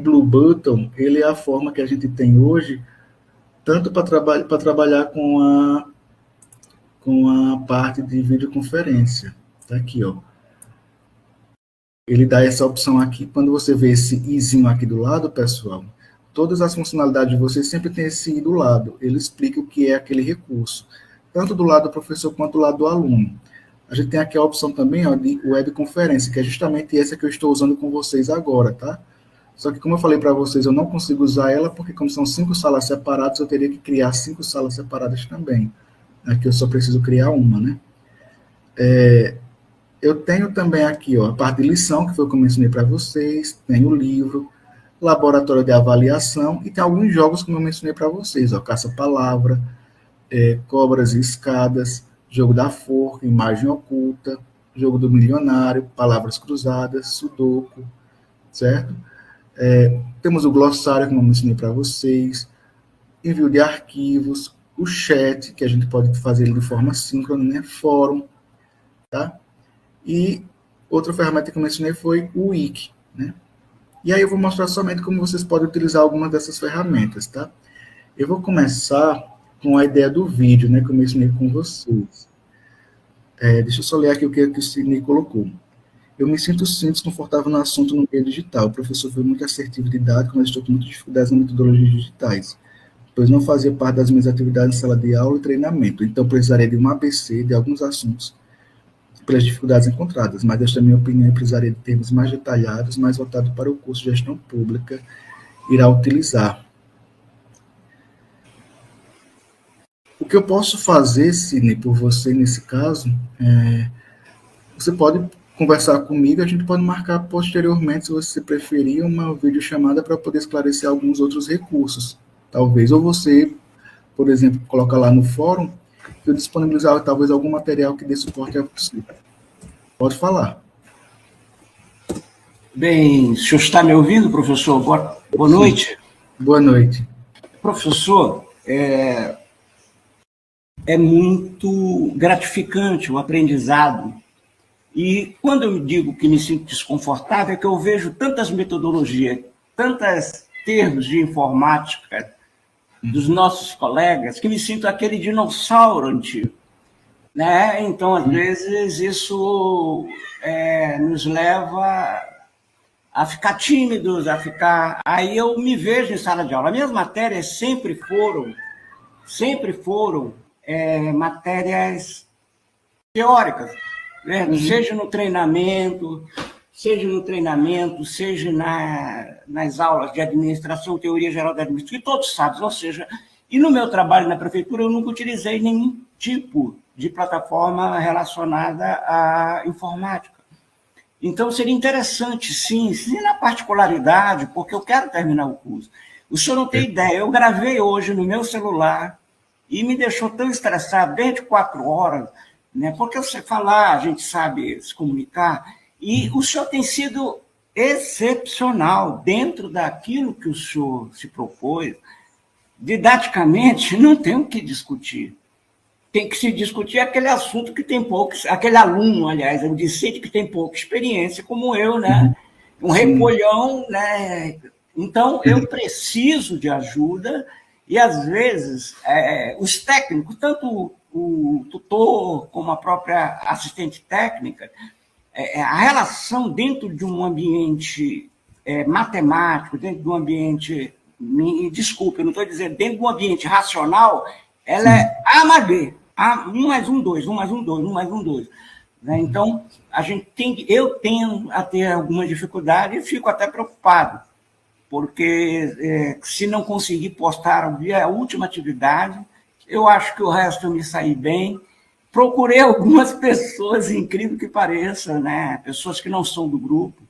Blue Button, ele é a forma que a gente tem hoje, tanto para trabalhar com a parte de videoconferência. Tá aqui, ó. Ele dá essa opção aqui. Quando você vê esse izinho aqui do lado, pessoal, todas as funcionalidades de você sempre tem esse i do lado. Ele explica o que é aquele recurso, tanto do lado do professor quanto do lado do aluno. A gente tem aqui a opção também, ó, de webconferência, que é justamente essa que eu estou usando com vocês agora, tá? Só que, como eu falei para vocês, eu não consigo usar ela, porque como são 5 salas separadas, eu teria que criar 5 salas separadas também. Aqui eu só preciso criar uma, né? Eu tenho também aqui, ó, a parte de lição, que foi o que eu mencionei para vocês, tem o livro, laboratório de avaliação, e tem alguns jogos, como eu mencionei para vocês, ó, caça-palavra, cobras e escadas, jogo da forca, imagem oculta, jogo do milionário, palavras cruzadas, sudoku, certo? Temos o glossário, como eu mencionei para vocês, envio de arquivos, o chat, que a gente pode fazer ele de forma síncrona, né? Fórum, tá? E outra ferramenta que eu mencionei foi o Wiki, né? E aí eu vou mostrar somente como vocês podem utilizar algumas dessas ferramentas, tá? Eu vou começar com a ideia do vídeo, né, que eu mencionei com vocês. Deixa eu só ler aqui o que o Sidney colocou. Eu me sinto sim desconfortável no assunto no meio digital. O professor foi muito assertivo e didático, mas estou com muitas dificuldades nas metodologias digitais, pois não fazia parte das minhas atividades em sala de aula e treinamento. Então, precisaria de um ABC de alguns assuntos pelas dificuldades encontradas, mas esta minha opinião eu precisaria de termos mais detalhados, mais voltado para o curso de gestão pública irá utilizar. O que eu posso fazer, Sidney, por você nesse caso, você pode conversar comigo, a gente pode marcar posteriormente, se você preferir, uma videochamada para poder esclarecer alguns outros recursos, talvez. Ou você, por exemplo, coloca lá no fórum, que eu disponibilizar talvez algum material que dê suporte a você. Pode falar. Bem, o senhor está me ouvindo, professor? Boa noite. Boa noite. Professor, é muito gratificante o aprendizado. E quando eu digo que me sinto desconfortável, é que eu vejo tantas metodologias, tantos termos de informática dos nossos colegas, que me sinto aquele dinossauro antigo. Né? Então, às vezes, isso nos leva a ficar tímidos, a ficar... Aí eu me vejo em sala de aula. Minhas matérias sempre foram matérias teóricas, né? Seja no treinamento, seja nas aulas de administração, teoria geral da administração, e todos sabem, ou seja, e no meu trabalho na prefeitura eu nunca utilizei nenhum tipo de plataforma relacionada à informática. Então seria interessante, sim, na particularidade, porque eu quero terminar o curso. O senhor não tem ideia, eu gravei hoje no meu celular e me deixou tão estressado, desde 4 horas, né? Porque você falar, a gente sabe se comunicar, e o senhor tem sido excepcional dentro daquilo que o senhor se propôs. Didaticamente, não tem o que discutir. Tem que se discutir aquele assunto que tem poucos, aquele aluno, aliás, um discente que tem pouca experiência, como eu, né? Um repolhão, né? Então, eu preciso de ajuda e, às vezes, os técnicos, tanto o tutor como a própria assistente técnica, a relação dentro de um ambiente matemático, dentro de um ambiente, me desculpe, eu não estou dizendo, dentro de um ambiente racional, ela é A mais B, 1 mais 1, 2, 1 mais 1, 2, 1 mais 1, 2. Né? Então, eu tenho a ter alguma dificuldade e fico até preocupado, porque se não conseguir postar a última atividade, eu acho que o resto eu me saí bem. Procurei algumas pessoas, incrível que pareça, né? Pessoas que não são do grupo,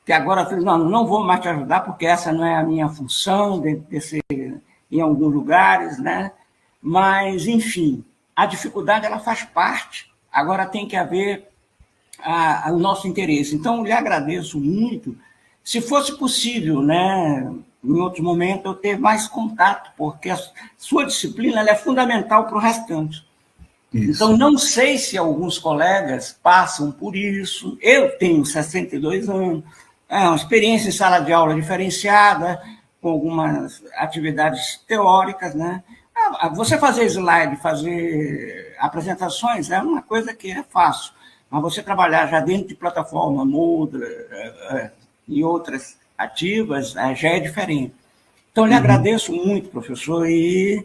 que agora não vou mais te ajudar, porque essa não é a minha função, em alguns lugares, né? Mas, enfim, a dificuldade ela faz parte, agora tem que haver o nosso interesse. Então, lhe agradeço muito. Se fosse possível, né, em outro momento, eu ter mais contato, porque a sua disciplina ela é fundamental para o restante. Isso. Então, não sei se alguns colegas passam por isso. Eu tenho 62 anos, uma experiência em sala de aula diferenciada, com algumas atividades teóricas, né? Você fazer slide, fazer apresentações é uma coisa que é fácil, mas você trabalhar já dentro de plataforma Moodle e outras ativas já é diferente. Então, lhe agradeço muito, professor, e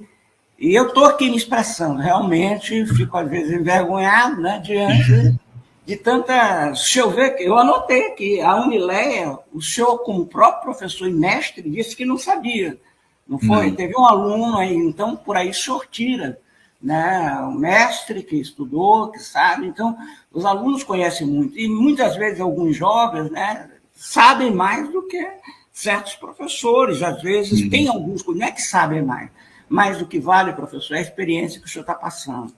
eu estou aqui me expressando, realmente fico às vezes envergonhado, né, diante de tanta... Deixa eu ver, eu anotei aqui, a Unileia, o senhor como próprio professor e mestre disse que não sabia. Não foi? Não. Teve um aluno aí, então, por aí, o senhor tira né? Um mestre que estudou, que sabe. Então, os alunos conhecem muito. E muitas vezes alguns jovens, né, sabem mais do que certos professores. Às vezes tem alguns, não é que sabem mais, mas o que vale, professor, é a experiência que o senhor está passando.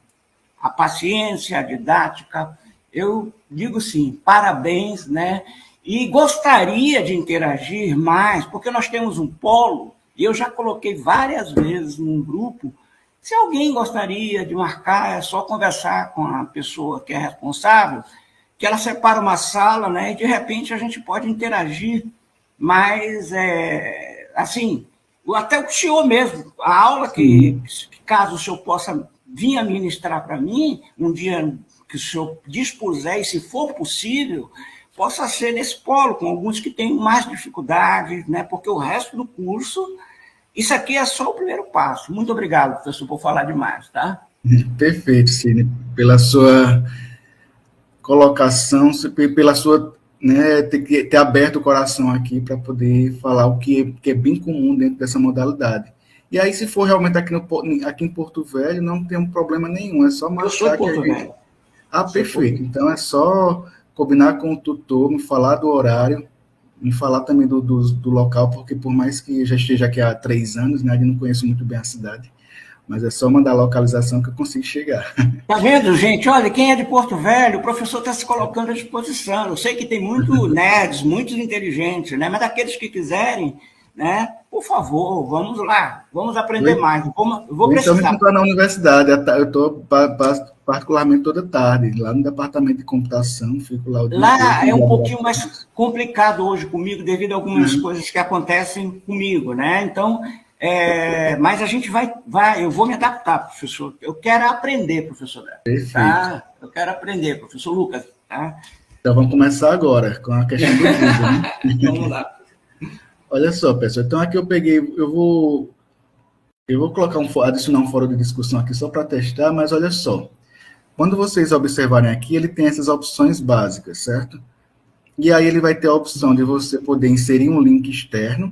A paciência, a didática. Eu digo sim, parabéns, né? E gostaria de interagir mais, porque nós temos um polo, e eu já coloquei várias vezes num grupo. Se alguém gostaria de marcar, é só conversar com a pessoa que é responsável, que ela separa uma sala, né? E de repente a gente pode interagir. Mas, assim, até o senhor mesmo, a aula que, caso o senhor possa vir a ministrar para mim, um dia que o senhor dispuser, e se for possível, possa ser nesse polo, com alguns que têm mais dificuldades, né? Porque o resto do curso, isso aqui é só o primeiro passo. Muito obrigado, professor, por falar demais, tá? Perfeito, Cine, pela sua colocação, pela sua, né, ter aberto o coração aqui para poder falar o que é bem comum dentro dessa modalidade. E aí, se for realmente aqui em Porto Velho, não tem um problema nenhum, é só marcar. Eu sou de Porto Velho. Ah, perfeito. Então é só combinar com o tutor, me falar do horário, me falar também do local, porque por mais que já esteja aqui há 3 anos, né, eu não conheço muito bem a cidade, mas é só mandar a localização que eu consigo chegar. Tá vendo, gente? Olha, quem é de Porto Velho, o professor está se colocando à disposição. Eu sei que tem muitos nerds, muitos inteligentes, né? Mas daqueles que quiserem, né? Por favor, vamos lá, vamos aprender mais. Eu vou precisar. Então, eu estou na universidade, eu estou particularmente toda tarde, lá no departamento de computação, fico lá o dia Lá inteiro, é um pouquinho mais complicado hoje comigo, devido a algumas coisas que acontecem comigo, né? Então, mas a gente vai, eu vou me adaptar, professor. Eu quero aprender, professor. Perfeito. Tá? Eu quero aprender, professor Lucas. Tá? Então, vamos começar agora com a questão do vídeo, né? Vamos lá. Olha só, pessoal. Então, aqui eu peguei, eu vou colocar adicionar um fórum de discussão aqui só para testar, mas olha só. Quando vocês observarem aqui, ele tem essas opções básicas, certo? E aí ele vai ter a opção de você poder inserir um link externo.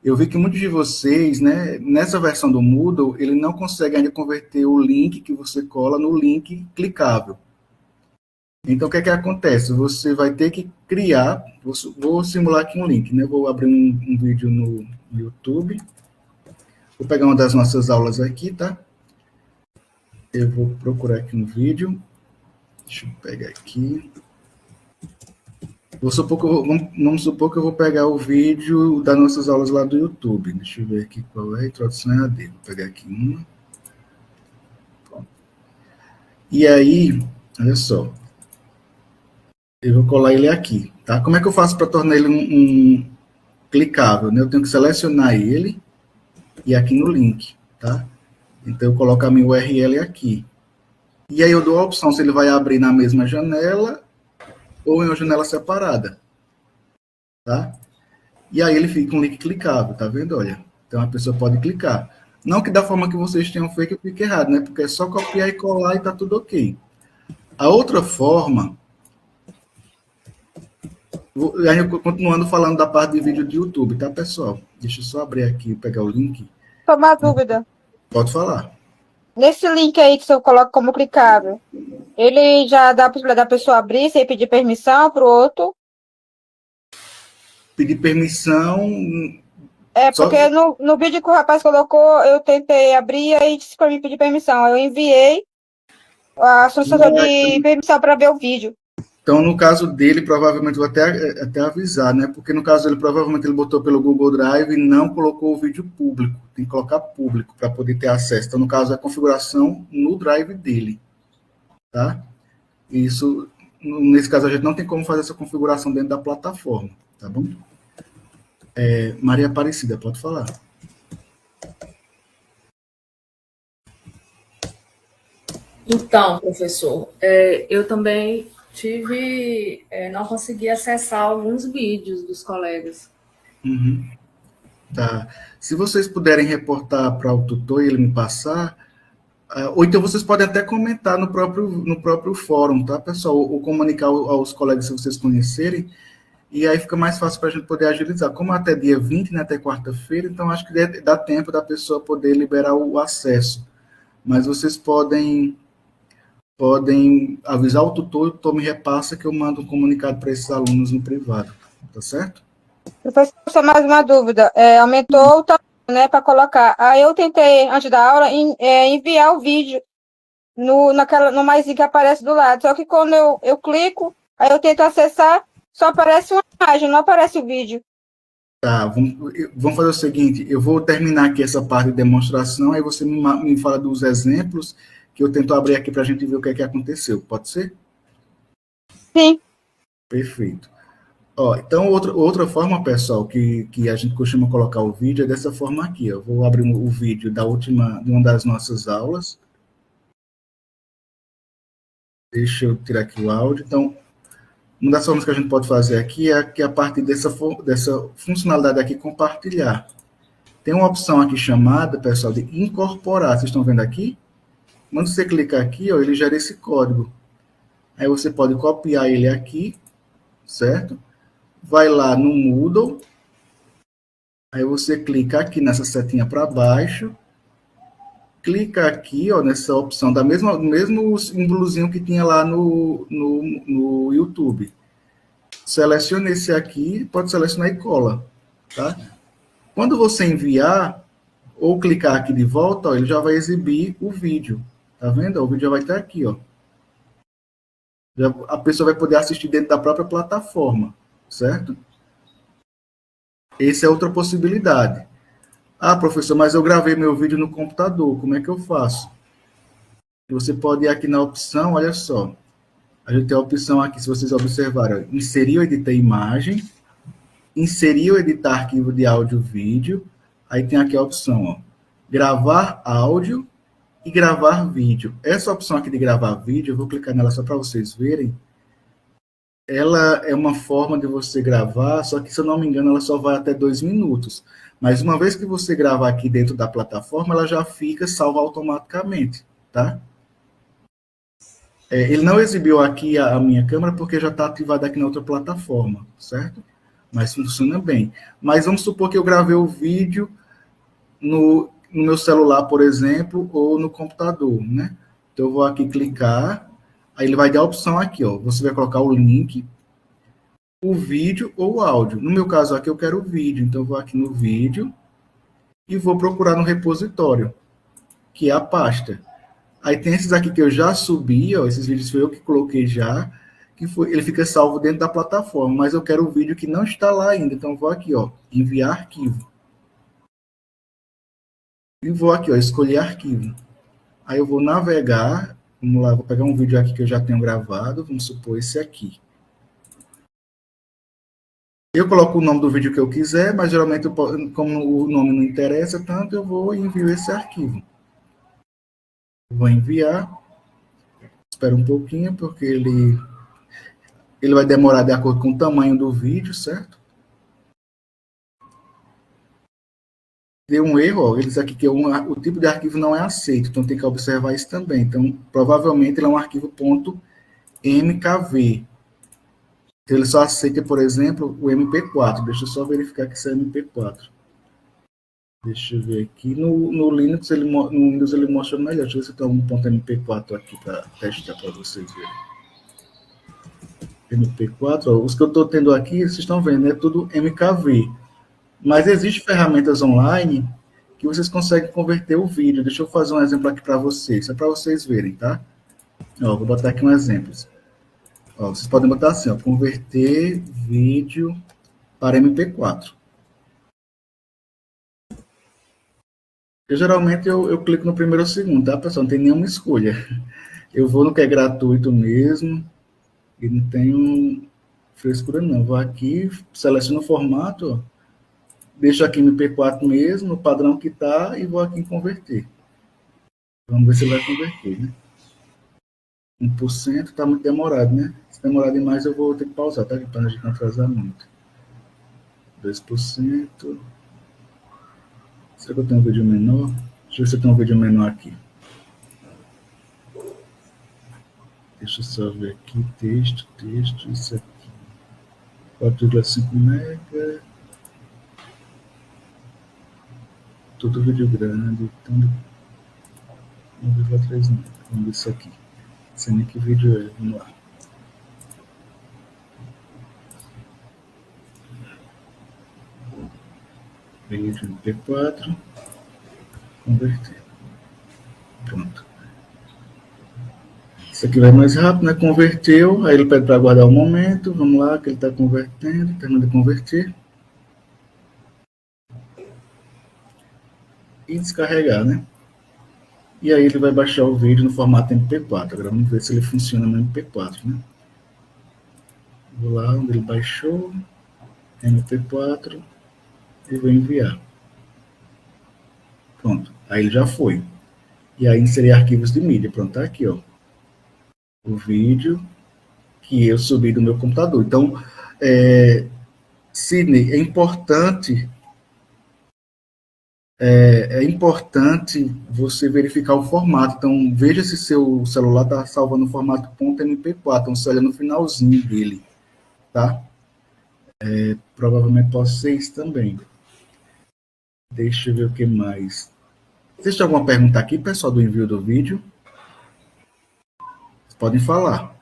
Eu vi que muitos de vocês, né, nessa versão do Moodle, ele não consegue ainda converter o link que você cola no link clicável. Então, o que é que acontece? Você vai ter que criar, vou simular aqui um link, né? Vou abrir um vídeo no YouTube. Vou pegar uma das nossas aulas aqui, tá? Eu vou procurar aqui um vídeo. Deixa eu pegar aqui. Vamos supor que eu vou pegar o vídeo das nossas aulas lá do YouTube. Deixa eu ver aqui qual é a introdução EAD. Vou pegar aqui uma. Pronto. E aí, olha só. Eu vou colar ele aqui, tá? Como é que eu faço para tornar ele um clicável, né? Eu tenho que selecionar ele e aqui no link, tá? Então, eu coloco a minha URL aqui. E aí eu dou a opção se ele vai abrir na mesma janela ou em uma janela separada, tá? E aí ele fica um link clicável, tá vendo? Olha, então a pessoa pode clicar. Não que da forma que vocês tenham feito eu fique errado, né? Porque é só copiar e colar e tá tudo ok. A outra forma, continuando falando da parte de vídeo do YouTube, tá, pessoal? Deixa eu só abrir aqui e pegar o link. Só uma dúvida. Pode falar. Nesse link aí que você coloca como clicável, ele já dá a possibilidade da pessoa abrir sem pedir permissão para o outro? Pedir permissão... Porque no vídeo que o rapaz colocou, eu tentei abrir e aí disse para mim pedir permissão. Eu enviei a solicitação de permissão para ver o vídeo. Então, no caso dele, provavelmente, vou até avisar, né? Porque no caso dele, provavelmente ele botou pelo Google Drive e não colocou o vídeo público. Tem que colocar público para poder ter acesso. Então, no caso, é a configuração no Drive dele, tá? Isso, nesse caso, a gente não tem como fazer essa configuração dentro da plataforma, tá bom? Maria Aparecida, pode falar. Então, professor, eu também não consegui acessar alguns vídeos dos colegas. Uhum. Tá. Se vocês puderem reportar para o tutor e ele me passar, ou então vocês podem até comentar no próprio fórum, tá, pessoal? Ou comunicar aos colegas se vocês conhecerem, e aí fica mais fácil para a gente poder agilizar. Como até dia 20, né, até quarta-feira, então acho que dá tempo da pessoa poder liberar o acesso. mas vocês podem avisar o tutor me repassa que eu mando um comunicado para esses alunos no privado, tá certo? Professor, só mais uma dúvida. Aumentou o tamanho, né, para colocar. Aí eu tentei, antes da aula, enviar o vídeo no maisinho que aparece do lado. Só que quando eu clico, aí eu tento acessar, só aparece uma imagem, não aparece o vídeo. Tá, vamos fazer o seguinte, eu vou terminar aqui essa parte de demonstração, aí você me fala dos exemplos, que eu tento abrir aqui para a gente ver o que é que aconteceu. Pode ser? Sim. Perfeito. Então, outra forma, pessoal, que a gente costuma colocar o vídeo é dessa forma aqui. Eu vou abrir o vídeo de uma das nossas aulas. Deixa eu tirar aqui o áudio. Então, uma das formas que a gente pode fazer aqui é que a partir dessa funcionalidade aqui, compartilhar. Tem uma opção aqui chamada, pessoal, de incorporar. Vocês estão vendo aqui? Quando você clicar aqui, ele gera esse código. Aí você pode copiar ele aqui, certo? Vai lá no Moodle, aí você clica aqui nessa setinha para baixo, clica aqui, nessa opção, do mesmo símbolozinho que tinha lá no YouTube. Seleciona esse aqui, pode selecionar e cola, tá? Quando você enviar, ou clicar aqui de volta, ele já vai exibir o vídeo, tá vendo? O vídeo já vai estar aqui, A pessoa vai poder assistir dentro da própria plataforma, certo? Essa é outra possibilidade. Ah, professor, mas eu gravei meu vídeo no computador, como é que eu faço? Você pode ir aqui na opção, olha só. A gente tem a opção aqui, se vocês observarem, inserir ou editar imagem, inserir ou editar arquivo de áudio e vídeo, aí tem aqui a opção, gravar áudio e gravar vídeo. Essa opção aqui de gravar vídeo, eu vou clicar nela só para vocês verem. Ela é uma forma de você gravar, só que, se eu não me engano, ela só vai até 2 minutos. Mas uma vez que você gravar aqui dentro da plataforma, ela já fica salva automaticamente, tá? Ele não exibiu aqui a minha câmera porque já está ativada aqui na outra plataforma, certo? Mas funciona bem. Mas vamos supor que eu gravei o vídeo no meu celular, por exemplo, ou no computador, né? Então, eu vou aqui clicar, aí ele vai dar a opção aqui, você vai colocar o link, o vídeo ou o áudio. No meu caso aqui, eu quero o vídeo, então eu vou aqui no vídeo e vou procurar no repositório, que é a pasta. Aí tem esses aqui que eu já subi, esses vídeos foi eu que coloquei já, ele fica salvo dentro da plataforma, mas eu quero o vídeo que não está lá ainda, então eu vou aqui, enviar arquivo. E vou aqui, escolher arquivo. Aí eu vou navegar, vamos lá, vou pegar um vídeo aqui que eu já tenho gravado, vamos supor esse aqui. Eu coloco o nome do vídeo que eu quiser, mas geralmente, como o nome não interessa tanto, eu vou e envio esse arquivo. Vou enviar, espera um pouquinho, porque ele vai demorar de acordo com o tamanho do vídeo, certo? Deu um erro, ele diz aqui que o tipo de arquivo não é aceito, então tem que observar isso também. Então, provavelmente, ele é um arquivo .mkv. Então, ele só aceita, por exemplo, o MP4. Deixa eu só verificar que isso é MP4. Deixa eu ver aqui. No Linux, no Windows, ele mostra melhor. Deixa eu ver se tem algum .mp4 aqui para testar para vocês verem. MP4, os que eu estou tendo aqui, vocês estão vendo, é tudo MKV. Mas existem ferramentas online que vocês conseguem converter o vídeo. Deixa eu fazer um exemplo aqui para vocês, só para vocês verem, tá? Vou botar aqui um exemplo. Vocês podem botar assim, converter vídeo para MP4. Geralmente eu clico no primeiro ou segundo, tá, pessoal? Não tem nenhuma escolha. Eu vou no que é gratuito mesmo e não tenho frescura não. Vou aqui, seleciono o formato, deixo aqui no MP4 mesmo, no padrão que está, e vou aqui em converter. Vamos ver se ele vai converter, né? 1% está muito demorado, né? Se demorar demais, eu vou ter que pausar, tá? Para a gente não atrasar muito. 2%. Será que eu tenho um vídeo menor? Deixa eu ver se eu tenho um vídeo menor aqui. Deixa eu só ver aqui. Texto, isso aqui. 4,5 mega. Tudo vídeo grande. Então, 1,3. Vamos ver isso aqui. Não sei nem que vídeo é. Vamos lá. Vídeo MP4. Converter. Pronto. Isso aqui vai mais rápido, né? Converteu. Aí ele pede para aguardar um momento. Vamos lá, que ele está convertendo. Termina de converter. E descarregar, né? E aí ele vai baixar o vídeo no formato MP4. Agora vamos ver se ele funciona no MP4, né? Vou lá onde ele baixou, MP4, e vou enviar. Pronto, aí ele já foi. E aí inserir arquivos de mídia. Pronto, tá aqui, ó. O vídeo que eu subi do meu computador. Então, Sidney, é importante você verificar o formato. Então, veja se seu celular está salvando o formato .mp4. Então, você olha no finalzinho dele, tá? Provavelmente pode ser isso também. Deixa eu ver o que mais. Existe alguma pergunta aqui, pessoal, do envio do vídeo? Vocês podem falar.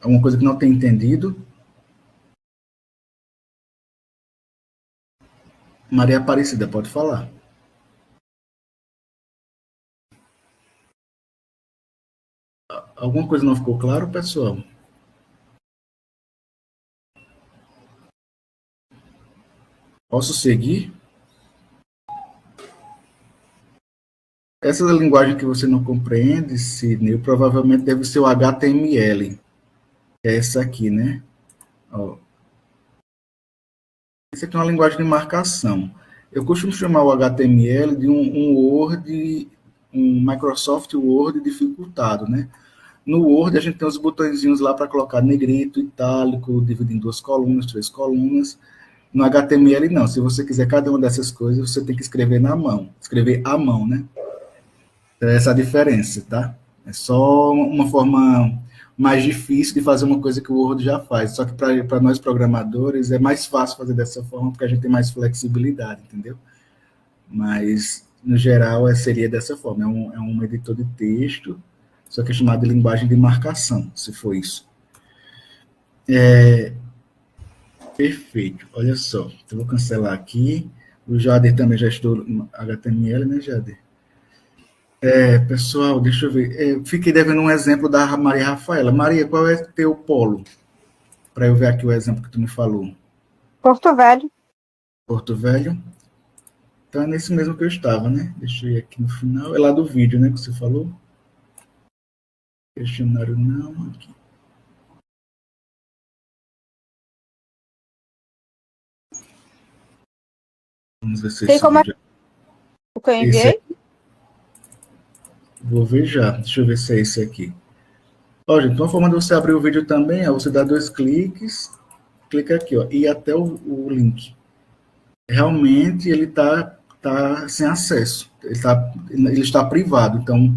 Alguma coisa que não tem entendido? Maria Aparecida, pode falar. Alguma coisa não ficou claro, pessoal? Posso seguir? Essa linguagem que você não compreende, Sidney, provavelmente deve ser o HTML. É essa aqui, né? Ó. Isso aqui é uma linguagem de marcação. Eu costumo chamar o HTML de um Word, um Microsoft Word dificultado, né? No Word, a gente tem os botõezinhos lá para colocar negrito, itálico, dividir em 2 colunas, 3 colunas. No HTML, não. Se você quiser cada uma dessas coisas, você tem que escrever na mão. Escrever à mão, né? Então, essa é a diferença, tá? É só uma forma mais difícil de fazer uma coisa que o Word já faz. Só que para nós programadores é mais fácil fazer dessa forma, porque a gente tem mais flexibilidade, entendeu? Mas, no geral, seria dessa forma. É um editor de texto, só que é chamado de linguagem de marcação, se for isso. Perfeito. Olha só. Então, vou cancelar aqui. O Jader também já estudou HTML, né, Jader? Pessoal, deixa eu ver. Fiquei devendo um exemplo da Maria Rafaela. Maria, qual é teu polo? Para eu ver aqui o exemplo que tu me falou. Porto Velho. Porto Velho. Então, é nesse mesmo que eu estava, né? Deixa eu ir aqui no final. É lá do vídeo, né, que você falou? Questionário não, aqui. Vamos ver se Tem esse como vídeo... o que eu enviei? Vou ver já. Deixa eu ver se é esse aqui. Ó, gente, uma forma de você abrir o vídeo também é você dar 2 cliques, clica aqui, ó, e até o link. Realmente ele tá sem acesso, ele está privado, então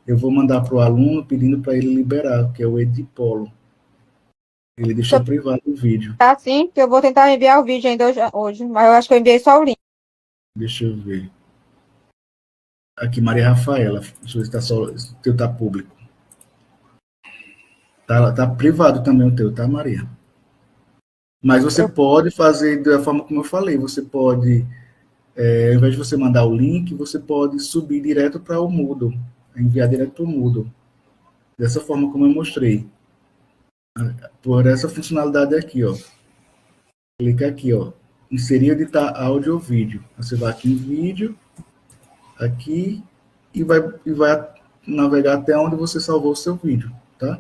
eu vou mandar para o aluno pedindo para ele liberar, que é o Edipolo. Ele deixou privado o vídeo. Tá, sim, que eu vou tentar enviar o vídeo ainda hoje, mas eu acho que eu enviei só o link. Deixa eu ver. Aqui, Maria Rafaela, deixa eu ver se o teu tá público. Tá privado também o teu, tá, Maria? Mas você pode fazer da forma como eu falei, você pode, ao invés de você mandar o link, você pode subir direto para o Moodle, enviar direto para o Moodle. Dessa forma como eu mostrei. Por essa funcionalidade aqui, ó. Clica aqui, ó. Inserir, editar áudio ou vídeo. Você vai aqui em vídeo, aqui, e vai navegar até onde você salvou o seu vídeo, tá?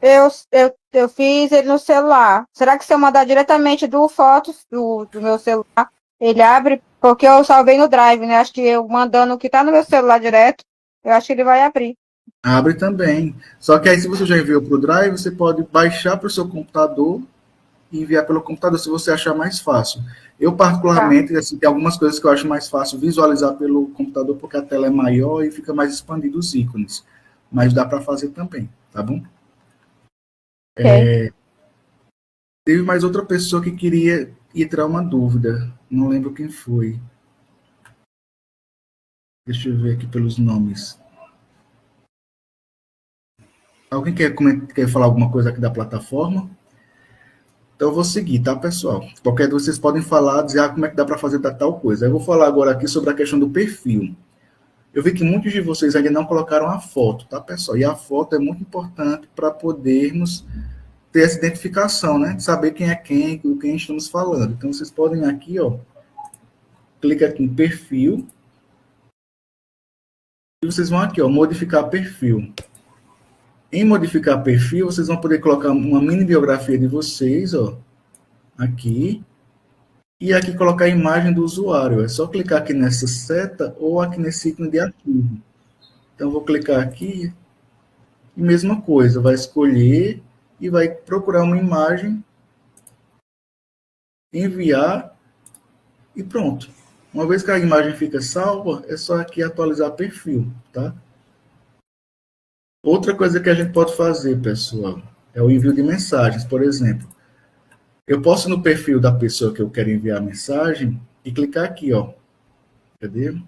Eu fiz ele no celular. Será que se eu mandar diretamente do Fotos, do meu celular, ele abre? Porque eu salvei no Drive, né? Acho que eu mandando o que tá no meu celular direto, eu acho que ele vai abrir. Abre também. Só que aí, se você já enviou para o Drive, você pode baixar para o seu computador e enviar pelo computador, se você achar mais fácil. Eu, particularmente, assim, tem algumas coisas que eu acho mais fácil visualizar pelo computador, porque a tela é maior e fica mais expandido os ícones. Mas dá para fazer também, tá bom? Okay. Teve mais outra pessoa que queria tirar uma dúvida. Não lembro quem foi. Deixa eu ver aqui pelos nomes. Alguém quer falar alguma coisa aqui da plataforma? Então, eu vou seguir, tá, pessoal? Qualquer dúvida, vocês podem falar, dizer como é que dá para fazer tal coisa. Eu vou falar agora aqui sobre a questão do perfil. Eu vi que muitos de vocês ainda não colocaram a foto, tá, pessoal? E a foto é muito importante para podermos ter essa identificação, né? De saber quem é quem, com quem estamos falando. Então, vocês podem aqui, ó, clica aqui em perfil, e vocês vão aqui, ó, modificar perfil. Em modificar perfil, vocês vão poder colocar uma mini biografia de vocês, ó, aqui, e aqui colocar a imagem do usuário. É só clicar aqui nessa seta ou aqui nesse ícone de arquivo. Então, vou clicar aqui, e mesma coisa, vai escolher e vai procurar uma imagem, enviar e pronto. Uma vez que a imagem fica salva, é só aqui atualizar perfil, tá? Outra coisa que a gente pode fazer, pessoal, é o envio de mensagens. Por exemplo, eu posso ir no perfil da pessoa que eu quero enviar a mensagem e clicar aqui, ó. Cadê?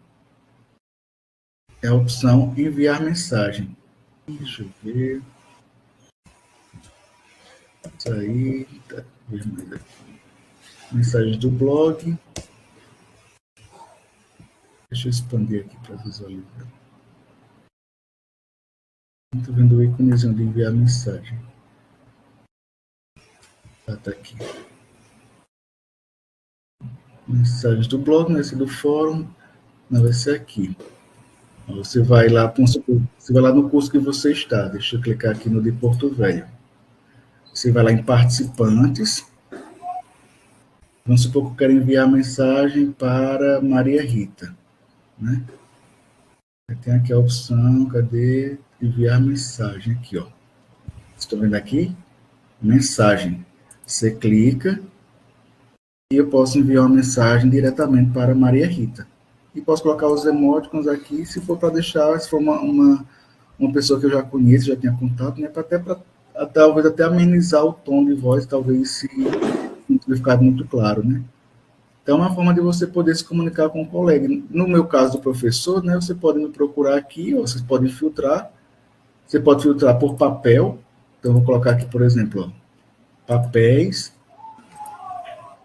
É a opção enviar mensagem. Deixa eu ver. Isso aí. Tá. Mensagens do blog. Deixa eu expandir aqui para visualizar. Estou vendo o íconezinho de enviar mensagem. Tá aqui. Mensagens do blog, nesse do fórum. Não, vai ser aqui. Você vai lá, você vai lá no curso que você está. Deixa eu clicar aqui no de Porto Velho. Você vai lá em participantes. Vamos supor que eu quero enviar a mensagem para Maria Rita, né? Tem aqui a opção, cadê? Enviar mensagem aqui, ó. Estão vendo aqui? Mensagem. Você clica e eu posso enviar uma mensagem diretamente para Maria Rita. E posso colocar os emoticons aqui, se for para deixar, se for uma pessoa que eu já conheço, já tenha contato, né? Talvez até amenizar o tom de voz, talvez se não tiver ficado muito claro, né? Então, é uma forma de você poder se comunicar com o colega. No meu caso do professor, né, você pode me procurar aqui, ou vocês podem filtrar. Você pode filtrar por papel. Então, eu vou colocar aqui, por exemplo, ó, papéis.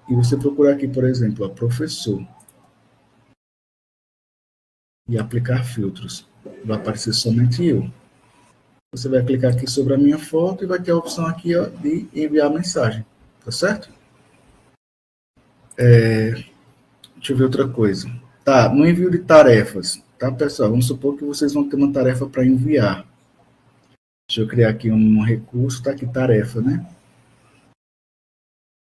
E você procurar aqui, por exemplo, ó, professor. E aplicar filtros. Vai aparecer somente eu. Você vai clicar aqui sobre a minha foto e vai ter a opção aqui, ó, de enviar mensagem. Tá certo? Deixa eu ver outra coisa. Tá, no envio de tarefas, tá, pessoal? Vamos supor que vocês vão ter uma tarefa para enviar. Deixa eu criar aqui um recurso, tá aqui, tarefa, né?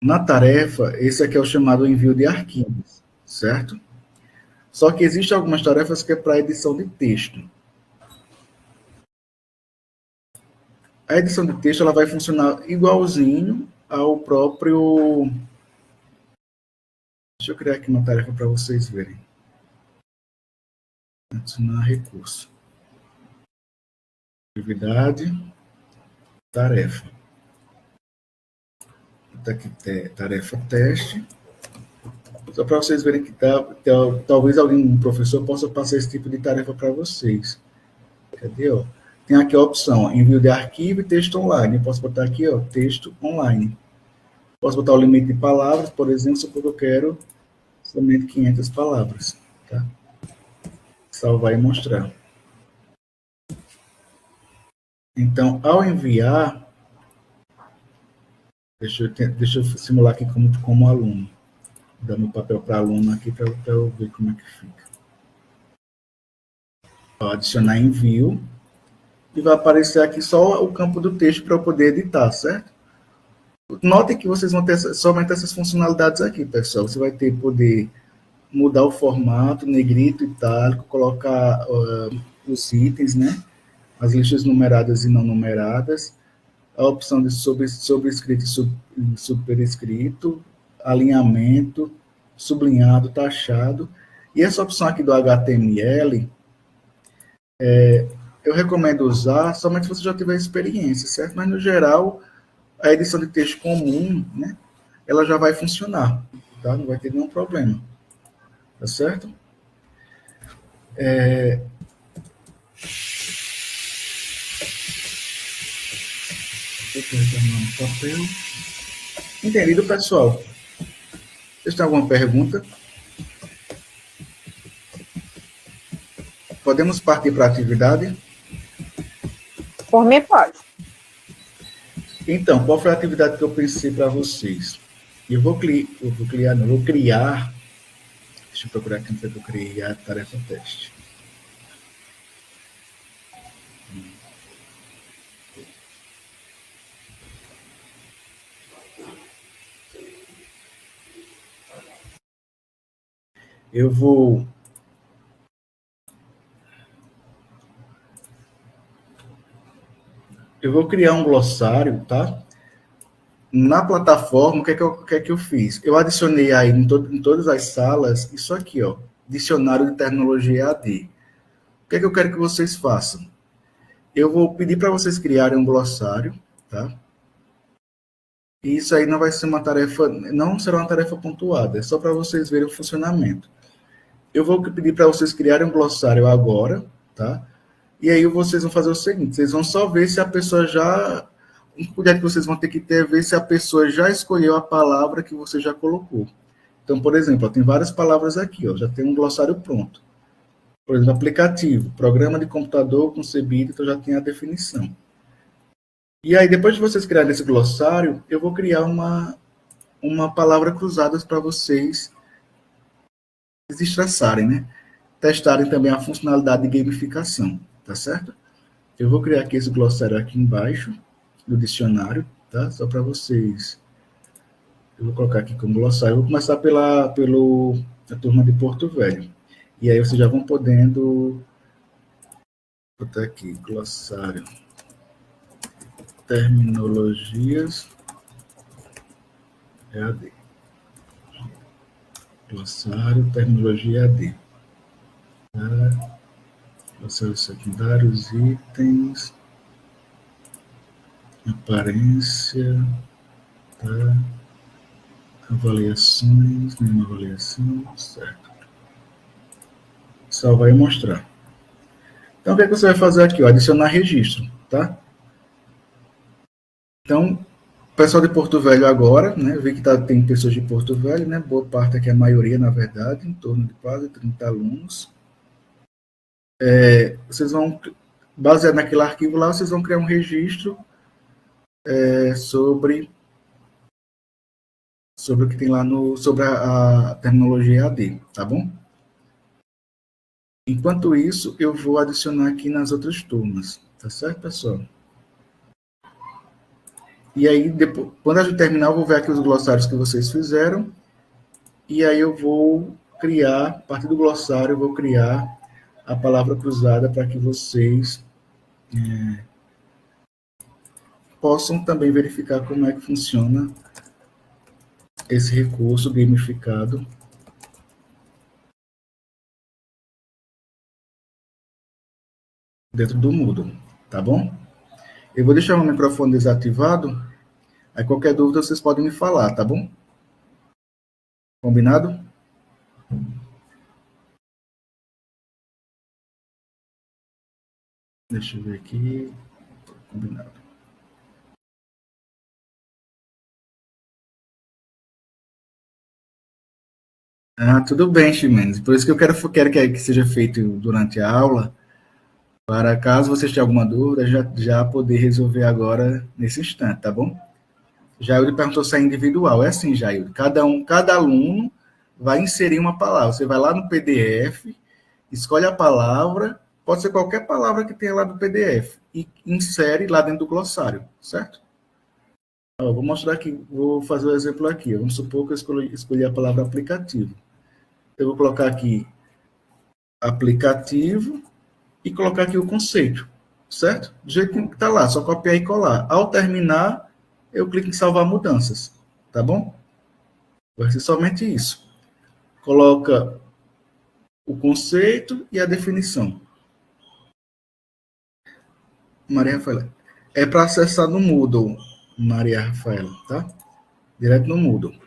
Na tarefa, esse aqui é o chamado envio de arquivos, certo? Só que existem algumas tarefas que é para edição de texto. A edição de texto, ela vai funcionar igualzinho ao próprio... Deixa eu criar aqui uma tarefa para vocês verem. Adicionar recurso. Atividade. Tarefa. Está aqui, tarefa teste. Só para vocês verem que talvez um professor possa passar esse tipo de tarefa para vocês. Cadê? Ó? Tem aqui a opção, envio de arquivo e texto online. Eu posso botar aqui, ó, texto online. Posso botar o limite de palavras, por exemplo, se eu quero somente 500 palavras. Tá? Salvar e mostrar. Então, ao enviar, deixa eu simular aqui como aluno. Dando o papel para aluno aqui para eu ver como é que fica. Vou adicionar envio. E vai aparecer aqui só o campo do texto para eu poder editar, certo? Notem que vocês vão ter somente essas funcionalidades aqui, pessoal. Você vai poder mudar o formato, negrito, itálico, colocar os itens, né? As listas numeradas e não numeradas, a opção de sobrescrito e superescrito, alinhamento, sublinhado, taxado. E essa opção aqui do HTML, eu recomendo usar somente se você já tiver experiência, certo? Mas, no geral, a edição de texto comum, né, ela já vai funcionar, tá? Não vai ter nenhum problema, tá certo? papel. Entendido, pessoal? Vocês têm alguma pergunta? Podemos partir para a atividade? Por mim, pode. Então, qual foi a atividade que eu pensei para vocês? Eu vou criar. Deixa eu procurar aqui onde eu criei a tarefa teste. Eu vou criar um glossário, tá? Na plataforma, o que é que eu fiz? Eu adicionei aí em todas as salas isso aqui, ó, Dicionário de Terminologia AD. O que é que eu quero que vocês façam? Eu vou pedir para vocês criarem um glossário, tá? E isso aí não vai ser uma tarefa, não será uma tarefa pontuada, é só para vocês verem o funcionamento. Eu vou pedir para vocês criarem um glossário agora, tá? E aí vocês vão fazer o seguinte, vocês vão só ver se a pessoa já... Um cuidado que vocês vão ter que ter é ver se a pessoa já escolheu a palavra que você já colocou. Então, por exemplo, ó, tem várias palavras aqui, ó, já tem um glossário pronto. Por exemplo, aplicativo, programa de computador concebido, então já tem a definição. E aí, depois de vocês criarem esse glossário, eu vou criar uma palavra cruzada para vocês desestressarem, né? Testarem também a funcionalidade de gamificação, tá certo? Eu vou criar aqui esse glossário aqui embaixo do dicionário, tá? Só para vocês. Eu vou colocar aqui como glossário. Eu vou começar pela turma de Porto Velho. E aí vocês já vão podendo botar aqui, glossário. Terminologias EAD. Glossário, terminologia EAD. Tá? Glossários secundários, itens, aparência, tá? Avaliações, nenhuma avaliação, certo. Salvar e mostrar. Então, o que é que você vai fazer aqui? Ó, adicionar registro, tá? Então, o pessoal de Porto Velho agora, né? Eu vi que tem pessoas de Porto Velho, né? Boa parte aqui, a maioria, na verdade, em torno de quase 30 alunos. Vocês vão, baseado naquele arquivo lá, vocês vão criar um registro sobre o que tem lá sobre a terminologia AD, tá bom? Enquanto isso, eu vou adicionar aqui nas outras turmas, tá certo, pessoal? E aí, depois, quando a gente terminar, eu vou ver aqui os glossários que vocês fizeram, e aí eu vou criar, a partir do glossário, eu vou criar a palavra cruzada para que vocês possam também verificar como é que funciona esse recurso gamificado dentro do Moodle, tá bom? Eu vou deixar o microfone desativado, aí qualquer dúvida vocês podem me falar, tá bom? Combinado? Deixa eu ver aqui. Combinado. Tudo bem, Ximenes. Por isso que eu quero que seja feito durante a aula, para caso vocês tenham alguma dúvida, já poder resolver agora nesse instante, tá bom? Jaildo perguntou se é individual. É assim, Jaildo. Cada aluno vai inserir uma palavra. Você vai lá no PDF, escolhe a palavra, pode ser qualquer palavra que tenha lá do PDF, e insere lá dentro do glossário, certo? Eu vou mostrar aqui, vou fazer o exemplo aqui. Vamos supor que eu escolhi a palavra aplicativo. Eu vou colocar aqui aplicativo e colocar aqui o conceito, certo? Do jeito que está lá, só copiar e colar. Ao terminar, eu clico em salvar mudanças, tá bom? Vai ser somente isso. Coloca o conceito e a definição. Maria Rafaela. É para acessar no Moodle, Maria Rafaela, tá? Direto no Moodle.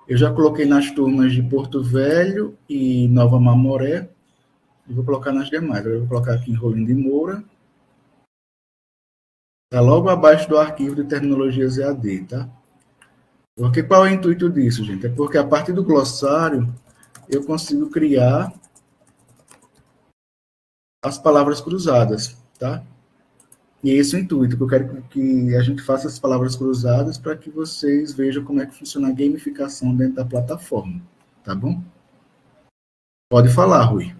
Eu já coloquei nas turmas de Porto Velho e Nova Mamoré. E vou colocar nas demais. Eu vou colocar aqui em Rolim de Moura. Está logo abaixo do arquivo de terminologias EAD, tá? Porque qual é o intuito disso, gente? É porque a partir do glossário eu consigo criar as palavras cruzadas, tá? E é esse o intuito, que eu quero que a gente faça as palavras cruzadas para que vocês vejam como é que funciona a gamificação dentro da plataforma, tá bom? Pode falar, Rui.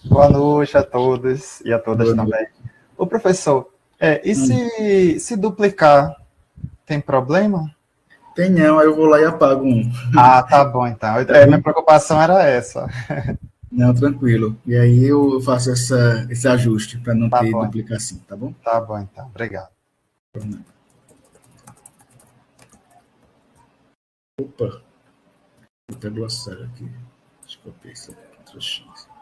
Boa noite a todos e a todas Boa também. Ô, professor, e se duplicar, tem problema? Tem não, aí eu vou lá e apago um. Ah, tá bom, então. Minha preocupação era essa. Não, tranquilo. E aí eu faço esse ajuste para não Tá ter bom. duplicação, tá bom? Tá bom, então. Obrigado. Opa, vou até glossário aqui. Deixa eu copiar isso aqui, Ctrl X.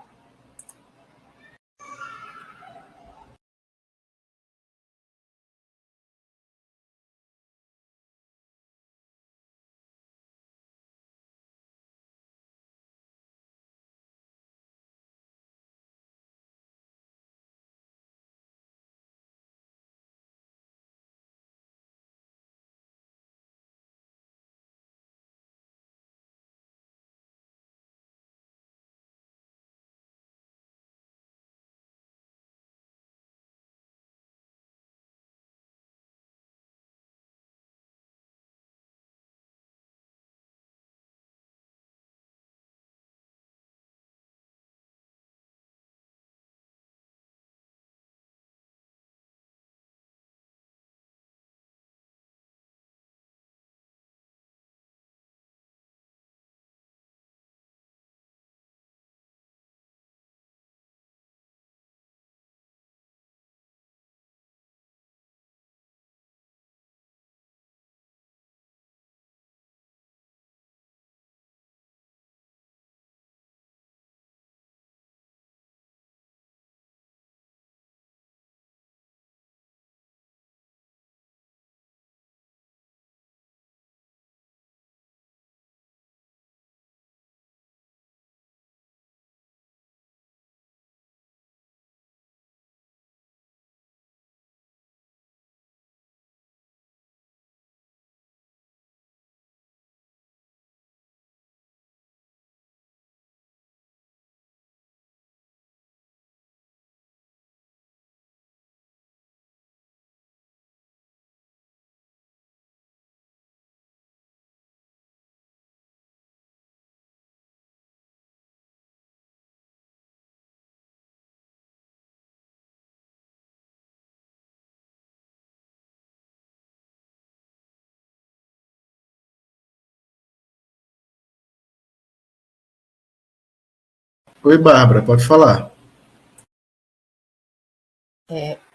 Oi, Bárbara, pode falar.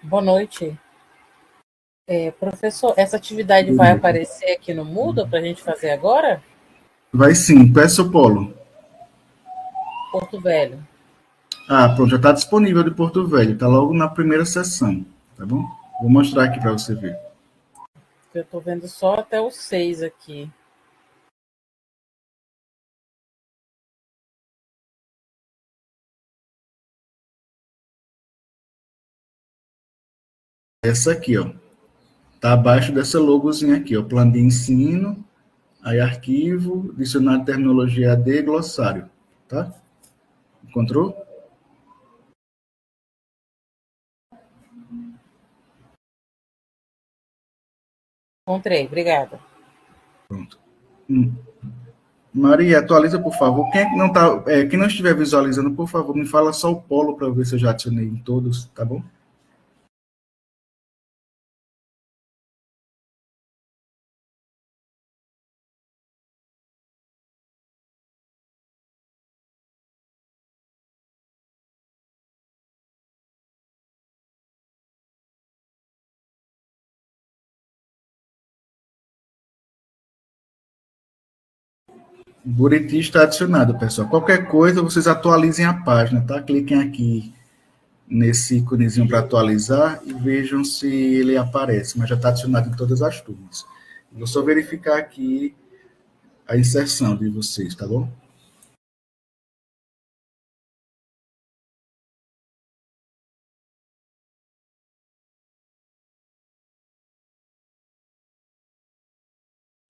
Boa noite. Professor, essa atividade vai aparecer aqui no Moodle para a gente fazer agora? Vai sim, peça o polo. Porto Velho. Ah, pronto, já está disponível de Porto Velho, está logo na primeira sessão, tá bom? Vou mostrar aqui para você ver. Eu estou vendo só até o 6 aqui. Essa aqui, ó. Está abaixo dessa logozinha aqui, ó. Plano de ensino, aí arquivo, dicionário de terminologia AD, glossário, tá? Encontrou? Encontrei, obrigada. Pronto. Maria, atualiza, por favor. Quem não estiver visualizando, por favor, me fala só o polo para ver se eu já adicionei em todos, tá bom? Buriti está adicionado, pessoal. Qualquer coisa, vocês atualizem a página, tá? Cliquem aqui nesse íconezinho para atualizar e vejam se ele aparece, mas já está adicionado em todas as turmas. Vou só verificar aqui a inserção de vocês, tá bom?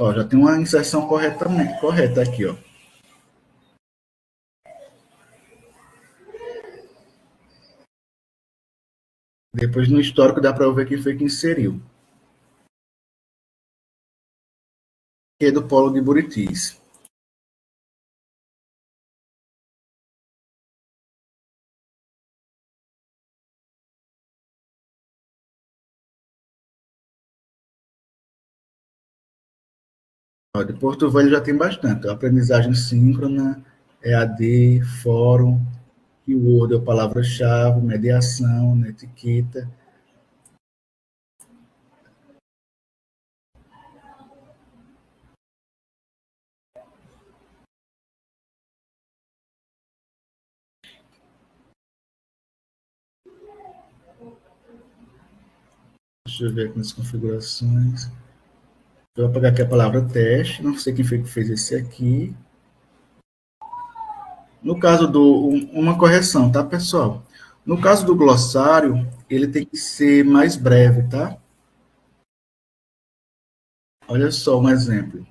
Ó, já tem uma inserção correta aqui, ó. Depois no histórico dá para ver quem foi que inseriu. Que é do Polo de Buritis. Ó, de Porto Velho já tem bastante. Ó, aprendizagem síncrona, EAD, fórum, keyword é a palavra-chave, mediação, né, etiqueta. Deixa eu ver aqui nas configurações. Eu vou apagar aqui a palavra teste. Não sei quem foi que fez esse aqui. No caso uma correção, tá, pessoal? No caso do glossário, ele tem que ser mais breve, tá? Olha só um exemplo.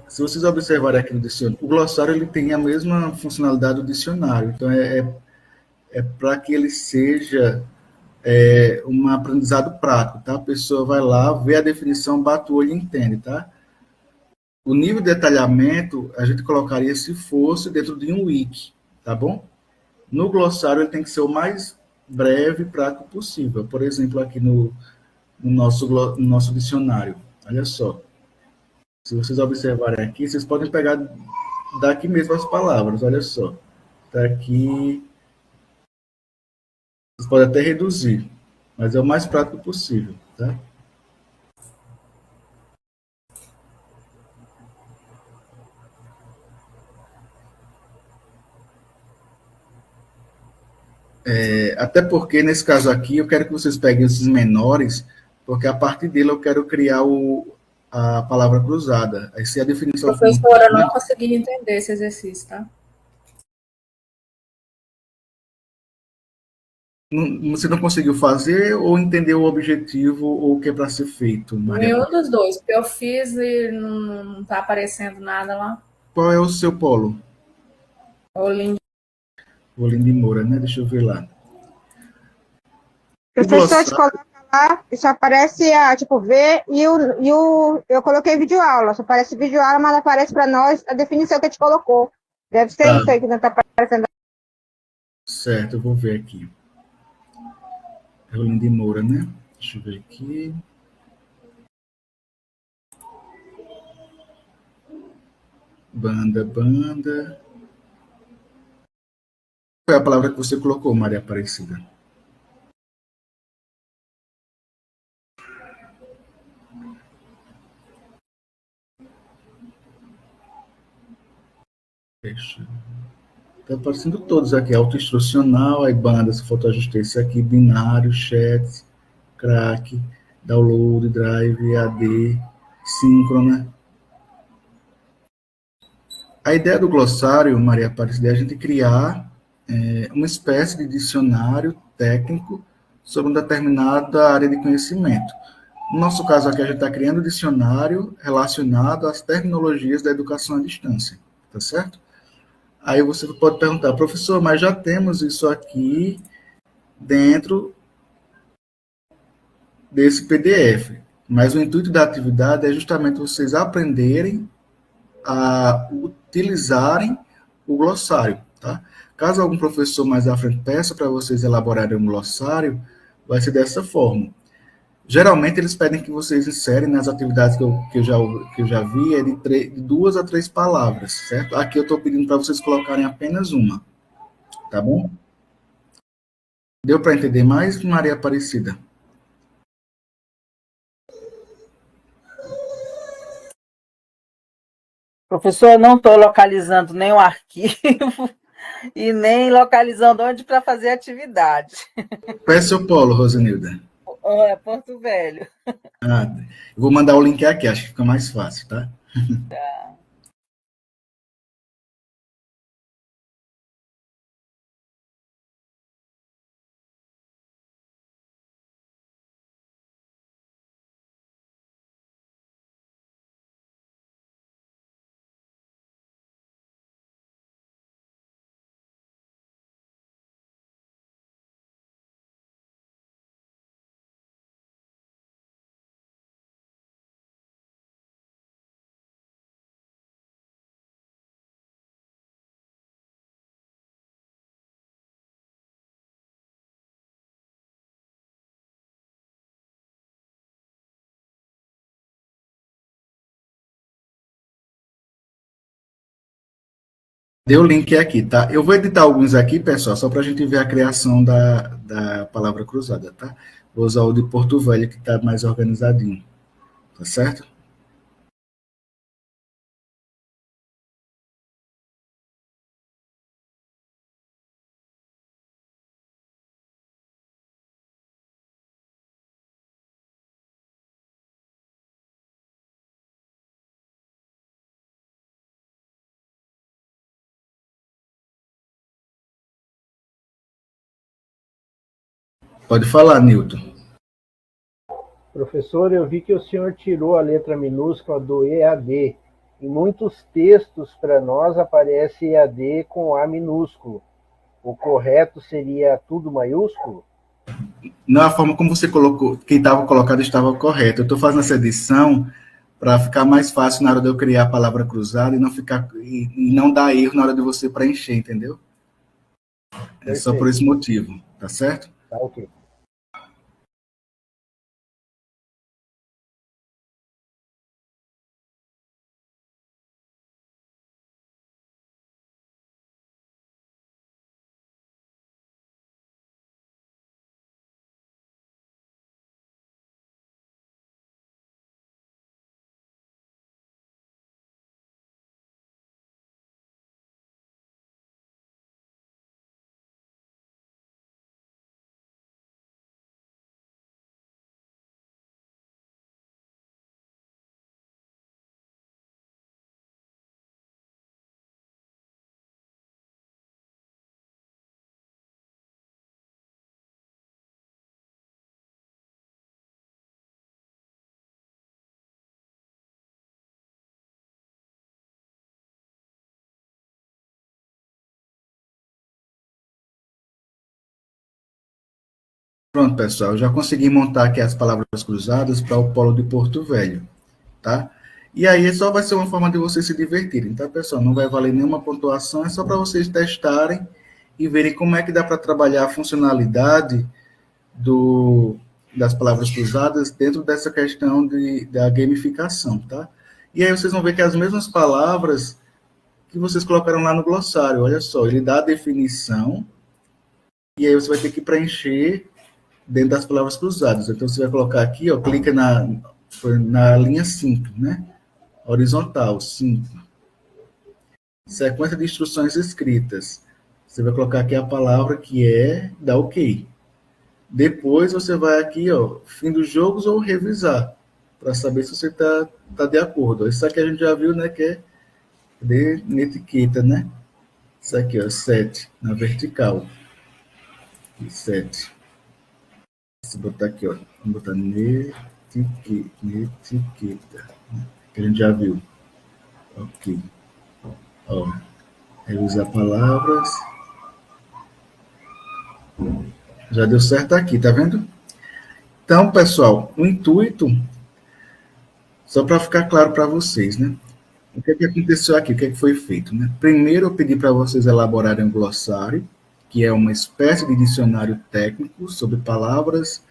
Se vocês observarem aqui no dicionário, o glossário ele tem a mesma funcionalidade do dicionário. Então, é para que ele seja um aprendizado prático, tá? A pessoa vai lá, vê a definição, bate o olho e entende, tá? O nível de detalhamento, a gente colocaria se fosse dentro de um wiki, tá bom? No glossário, ele tem que ser o mais breve e prático possível. Por exemplo, aqui no nosso dicionário. Olha só. Se vocês observarem aqui, vocês podem pegar daqui mesmo as palavras. Olha só. Está aqui. Vocês podem até reduzir, mas é o mais prático possível, tá? Até porque, nesse caso aqui, eu quero que vocês peguem esses menores, porque a partir dele eu quero criar a palavra cruzada. Aí, se a definição for muito Professora, eu não grande, consegui entender esse exercício, tá? você não conseguiu fazer ou entendeu o objetivo ou o que é para ser feito, Maria? Nenhum dos dois, porque eu fiz e não está aparecendo nada lá. Qual é o seu polo? Olinda. Olinda Moura, né? Deixa eu ver lá. O Professor, te glossário, coloca lá e só aparece tipo, ver eu coloquei vídeo aula, só aparece vídeo aula, mas aparece para nós a definição que a gente colocou. Deve ser tá isso aí que não está aparecendo. certo, eu vou ver aqui. É Olinda Moura, né? Deixa eu ver aqui. Banda. Qual é a palavra que você colocou, Maria Aparecida? Deixa. Tá aparecendo todos aqui. Autoinstrucional, aí bandas, fotoajustei isso aqui, binário, chat, crack, download, drive, AD, síncrona. A ideia do glossário, Maria Aparecida, é a gente criar uma espécie de dicionário técnico sobre uma determinada área de conhecimento. No nosso caso aqui, a gente está criando um dicionário relacionado às terminologias da educação à distância, tá certo? Aí você pode perguntar, professor, mas já temos isso aqui dentro desse PDF. Mas o intuito da atividade é justamente vocês aprenderem a utilizarem o glossário, tá? Caso algum professor mais à frente peça para vocês elaborarem um glossário, vai ser dessa forma. Geralmente eles pedem que vocês inserem nas atividades que eu já vi de 2 a 3 palavras, certo? Aqui eu estou pedindo para vocês colocarem apenas uma, tá bom? Deu para entender mais, Maria Aparecida? Professor, eu não estou localizando nem o arquivo e nem localizando onde para fazer atividade. Qual é seu polo, Rosenilda? É Porto Velho. Ah, eu vou mandar o link aqui, acho que fica mais fácil, tá? Deu o link aqui, tá? Eu vou editar alguns aqui, pessoal, só para a gente ver a criação da palavra cruzada, tá? Vou usar o de Porto Velho, que está mais organizadinho, tá certo? Pode falar, Nilton. Professor, eu vi que o senhor tirou a letra minúscula do EAD. Em muitos textos para nós aparece EAD com A minúsculo. O correto seria tudo maiúsculo? Não, a forma como você colocou, que estava colocado estava correto. Eu estou fazendo essa edição para ficar mais fácil na hora de eu criar a palavra cruzada e não dar erro na hora de você preencher, entendeu? É só por esse motivo, tá certo? Tá, ok. Pronto, pessoal, eu já consegui montar aqui as palavras cruzadas para o Polo de Porto Velho, tá? E aí só vai ser uma forma de vocês se divertirem, tá, pessoal? Não vai valer nenhuma pontuação, é só para vocês testarem e verem como é que dá para trabalhar a funcionalidade das palavras cruzadas dentro dessa questão da gamificação, tá? E aí vocês vão ver que as mesmas palavras que vocês colocaram lá no glossário, olha só, ele dá a definição e aí você vai ter que preencher dentro das palavras cruzadas. Então, você vai colocar aqui, ó, clica na linha 5, né? Horizontal, 5. Sequência de instruções escritas. Você vai colocar aqui a palavra que é dar OK. Depois, você vai aqui, ó, fim dos jogos ou revisar, para saber se você tá de acordo. Isso aqui a gente já viu, né, que é na etiqueta, né? Isso aqui, ó, 7, na vertical. 7. Se botar aqui, ó, vamos botar netiqueta, que a gente já viu. Ok. Ó, revisar palavras. Já deu certo aqui, tá vendo? Então, pessoal, o intuito, só para ficar claro para vocês, né? O que aconteceu aqui, o que foi feito, né? Primeiro, eu pedi para vocês elaborarem um glossário, que é uma espécie de dicionário técnico sobre palavras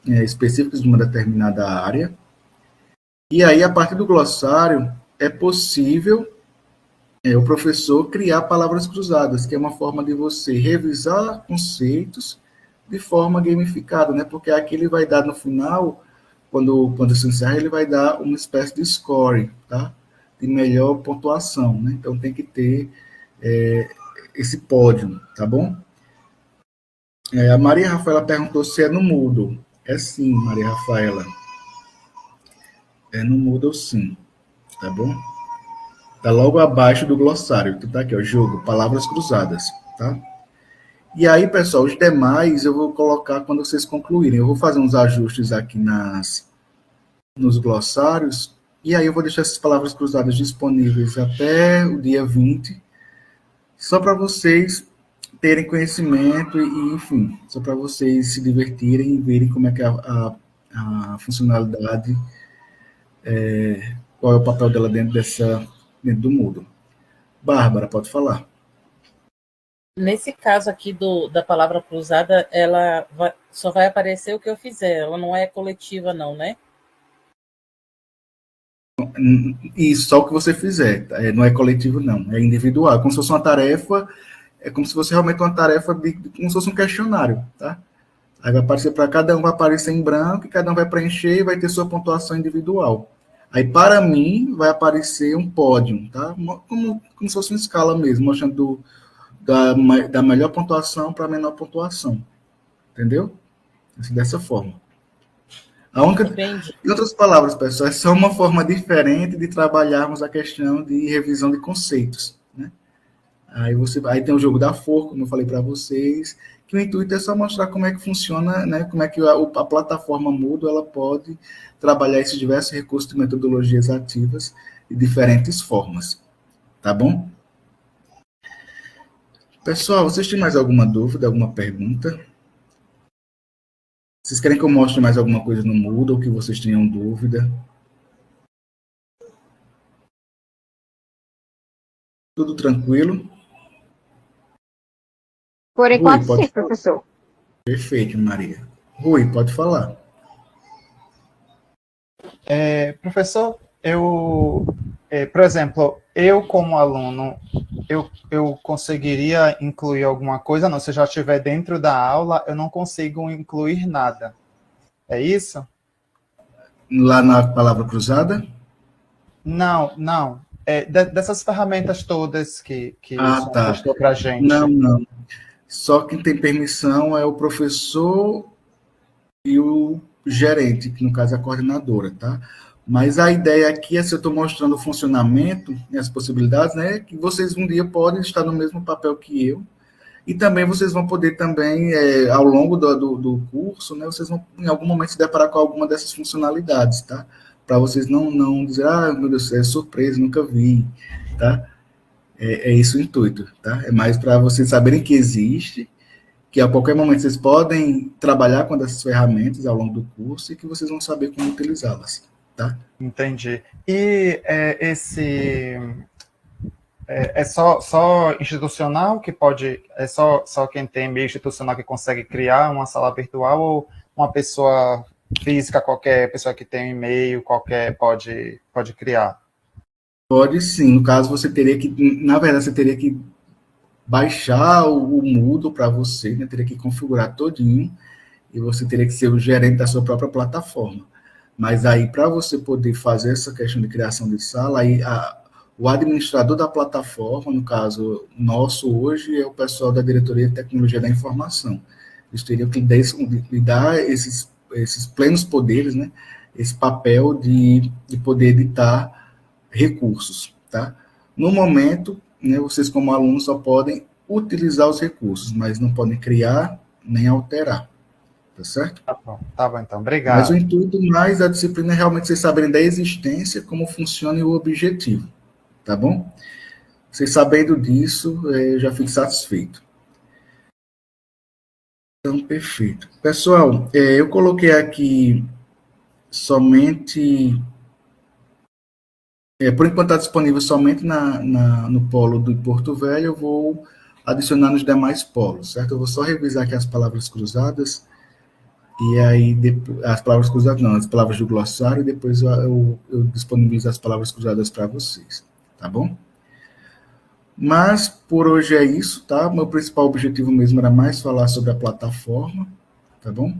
específicas de uma determinada área. E aí, a partir do glossário, é possível o professor criar palavras cruzadas, que é uma forma de você revisar conceitos de forma gamificada, né? Porque aqui ele vai dar no final, quando se encerra, ele vai dar uma espécie de score, tá? De melhor pontuação, né? Então tem que ter esse pódio, tá bom? A Maria Rafaela perguntou se é no Moodle. É sim, Maria Rafaela. É no Moodle sim, tá bom? Tá logo abaixo do glossário. Então tá aqui, ó, jogo, palavras cruzadas, tá? E aí, pessoal, os demais eu vou colocar quando vocês concluírem. Eu vou fazer uns ajustes aqui nos glossários, e aí eu vou deixar essas palavras cruzadas disponíveis até o dia 20, só para vocês terem conhecimento e, enfim, só para vocês se divertirem e verem como é que a funcionalidade, qual é o papel dela dentro do Moodle. Bárbara, pode falar. Nesse caso aqui da palavra cruzada, ela só vai aparecer o que eu fizer, ela não é coletiva não, né? Isso, só o que você fizer, tá? Não é coletivo, não, é individual. Como se fosse uma tarefa, é como se fosse realmente uma tarefa como se fosse um questionário, tá? Aí vai aparecer para cada um, vai aparecer em branco, e cada um vai preencher e vai ter sua pontuação individual. Aí, para mim, vai aparecer um pódio, tá? Como se fosse uma escala mesmo, mostrando da melhor pontuação para a menor pontuação. Entendeu? Assim, dessa forma. Em outras palavras, pessoal, é só uma forma diferente de trabalharmos a questão de revisão de conceitos, né? Aí tem o jogo da forca, como eu falei para vocês, que o intuito é só mostrar como é que funciona, né? Como é que a plataforma Moodle ela pode trabalhar esses diversos recursos de metodologias ativas de diferentes formas. Tá bom? Pessoal, vocês têm mais alguma dúvida, alguma pergunta? Vocês querem que eu mostre mais alguma coisa no Moodle, ou que vocês tenham dúvida? Tudo tranquilo? Por enquanto, Rui, sim, professor. Perfeito, Maria. Rui, pode falar. Professor, por exemplo, eu como aluno, eu conseguiria incluir alguma coisa? Não, se eu já estiver dentro da aula, eu não consigo incluir nada. É isso? Lá na palavra cruzada? Não. Dessas ferramentas todas que Tá. mostrou para a gente. Não. Só quem tem permissão é o professor e o gerente, que no caso é a coordenadora, tá? Mas a ideia aqui é, se eu estou mostrando o funcionamento e as possibilidades, né, que vocês um dia podem estar no mesmo papel que eu, e também vocês vão poder também, ao longo do curso, né, vocês vão em algum momento se deparar com alguma dessas funcionalidades, tá? Para vocês não dizer, meu Deus, é surpresa, nunca vi, tá? É isso o intuito, tá? É mais para vocês saberem que existe, que a qualquer momento vocês podem trabalhar com essas ferramentas ao longo do curso e que vocês vão saber como utilizá-las, tá? Entendi. E é só institucional que pode, é só quem tem meio institucional que consegue criar uma sala virtual, ou uma pessoa física, qualquer pessoa que tem um e-mail, qualquer pode criar? Pode sim, no caso você teria que, na verdade, você teria que baixar o Moodle para você, né? Teria que configurar todinho, e você teria que ser o gerente da sua própria plataforma. Mas aí, para você poder fazer essa questão de criação de sala, aí o administrador da plataforma, no caso nosso hoje, é o pessoal da Diretoria de Tecnologia da Informação. Eles teriam que lhe dar esses plenos poderes, né? Esse papel de poder editar recursos, tá? No momento, né, vocês como alunos só podem utilizar os recursos, mas não podem criar nem alterar, tá certo? Tá bom, então, obrigado. Mas o intuito mais da disciplina é realmente vocês saberem da existência, como funciona e o objetivo, tá bom? Vocês sabendo disso, eu já fico satisfeito. Então, perfeito. Pessoal, eu coloquei aqui somente... por enquanto está disponível somente no polo do Porto Velho, eu vou adicionar nos demais polos, certo? Eu vou só revisar aqui as palavras cruzadas, e aí as palavras cruzadas não, as palavras do glossário, e depois eu disponibilizo as palavras cruzadas para vocês, tá bom? Mas por hoje é isso, tá? Meu principal objetivo mesmo era mais falar sobre a plataforma, tá bom?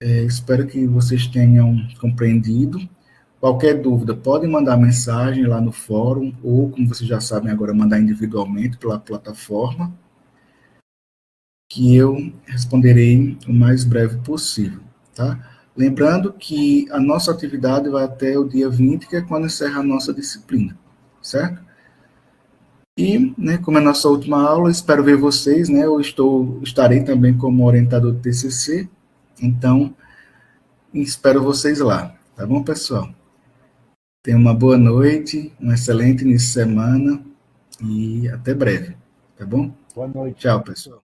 Espero que vocês tenham compreendido. Qualquer dúvida, podem mandar mensagem lá no fórum, ou, como vocês já sabem agora, mandar individualmente pela plataforma, que eu responderei o mais breve possível, tá? Lembrando que a nossa atividade vai até o dia 20, que é quando encerra a nossa disciplina, certo? E, né, como é a nossa última aula, espero ver vocês, né? Eu estarei também como orientador do TCC, então, espero vocês lá, tá bom, pessoal? Tenha uma boa noite, um excelente início de semana e até breve, tá bom? Boa noite. Tchau, pessoal.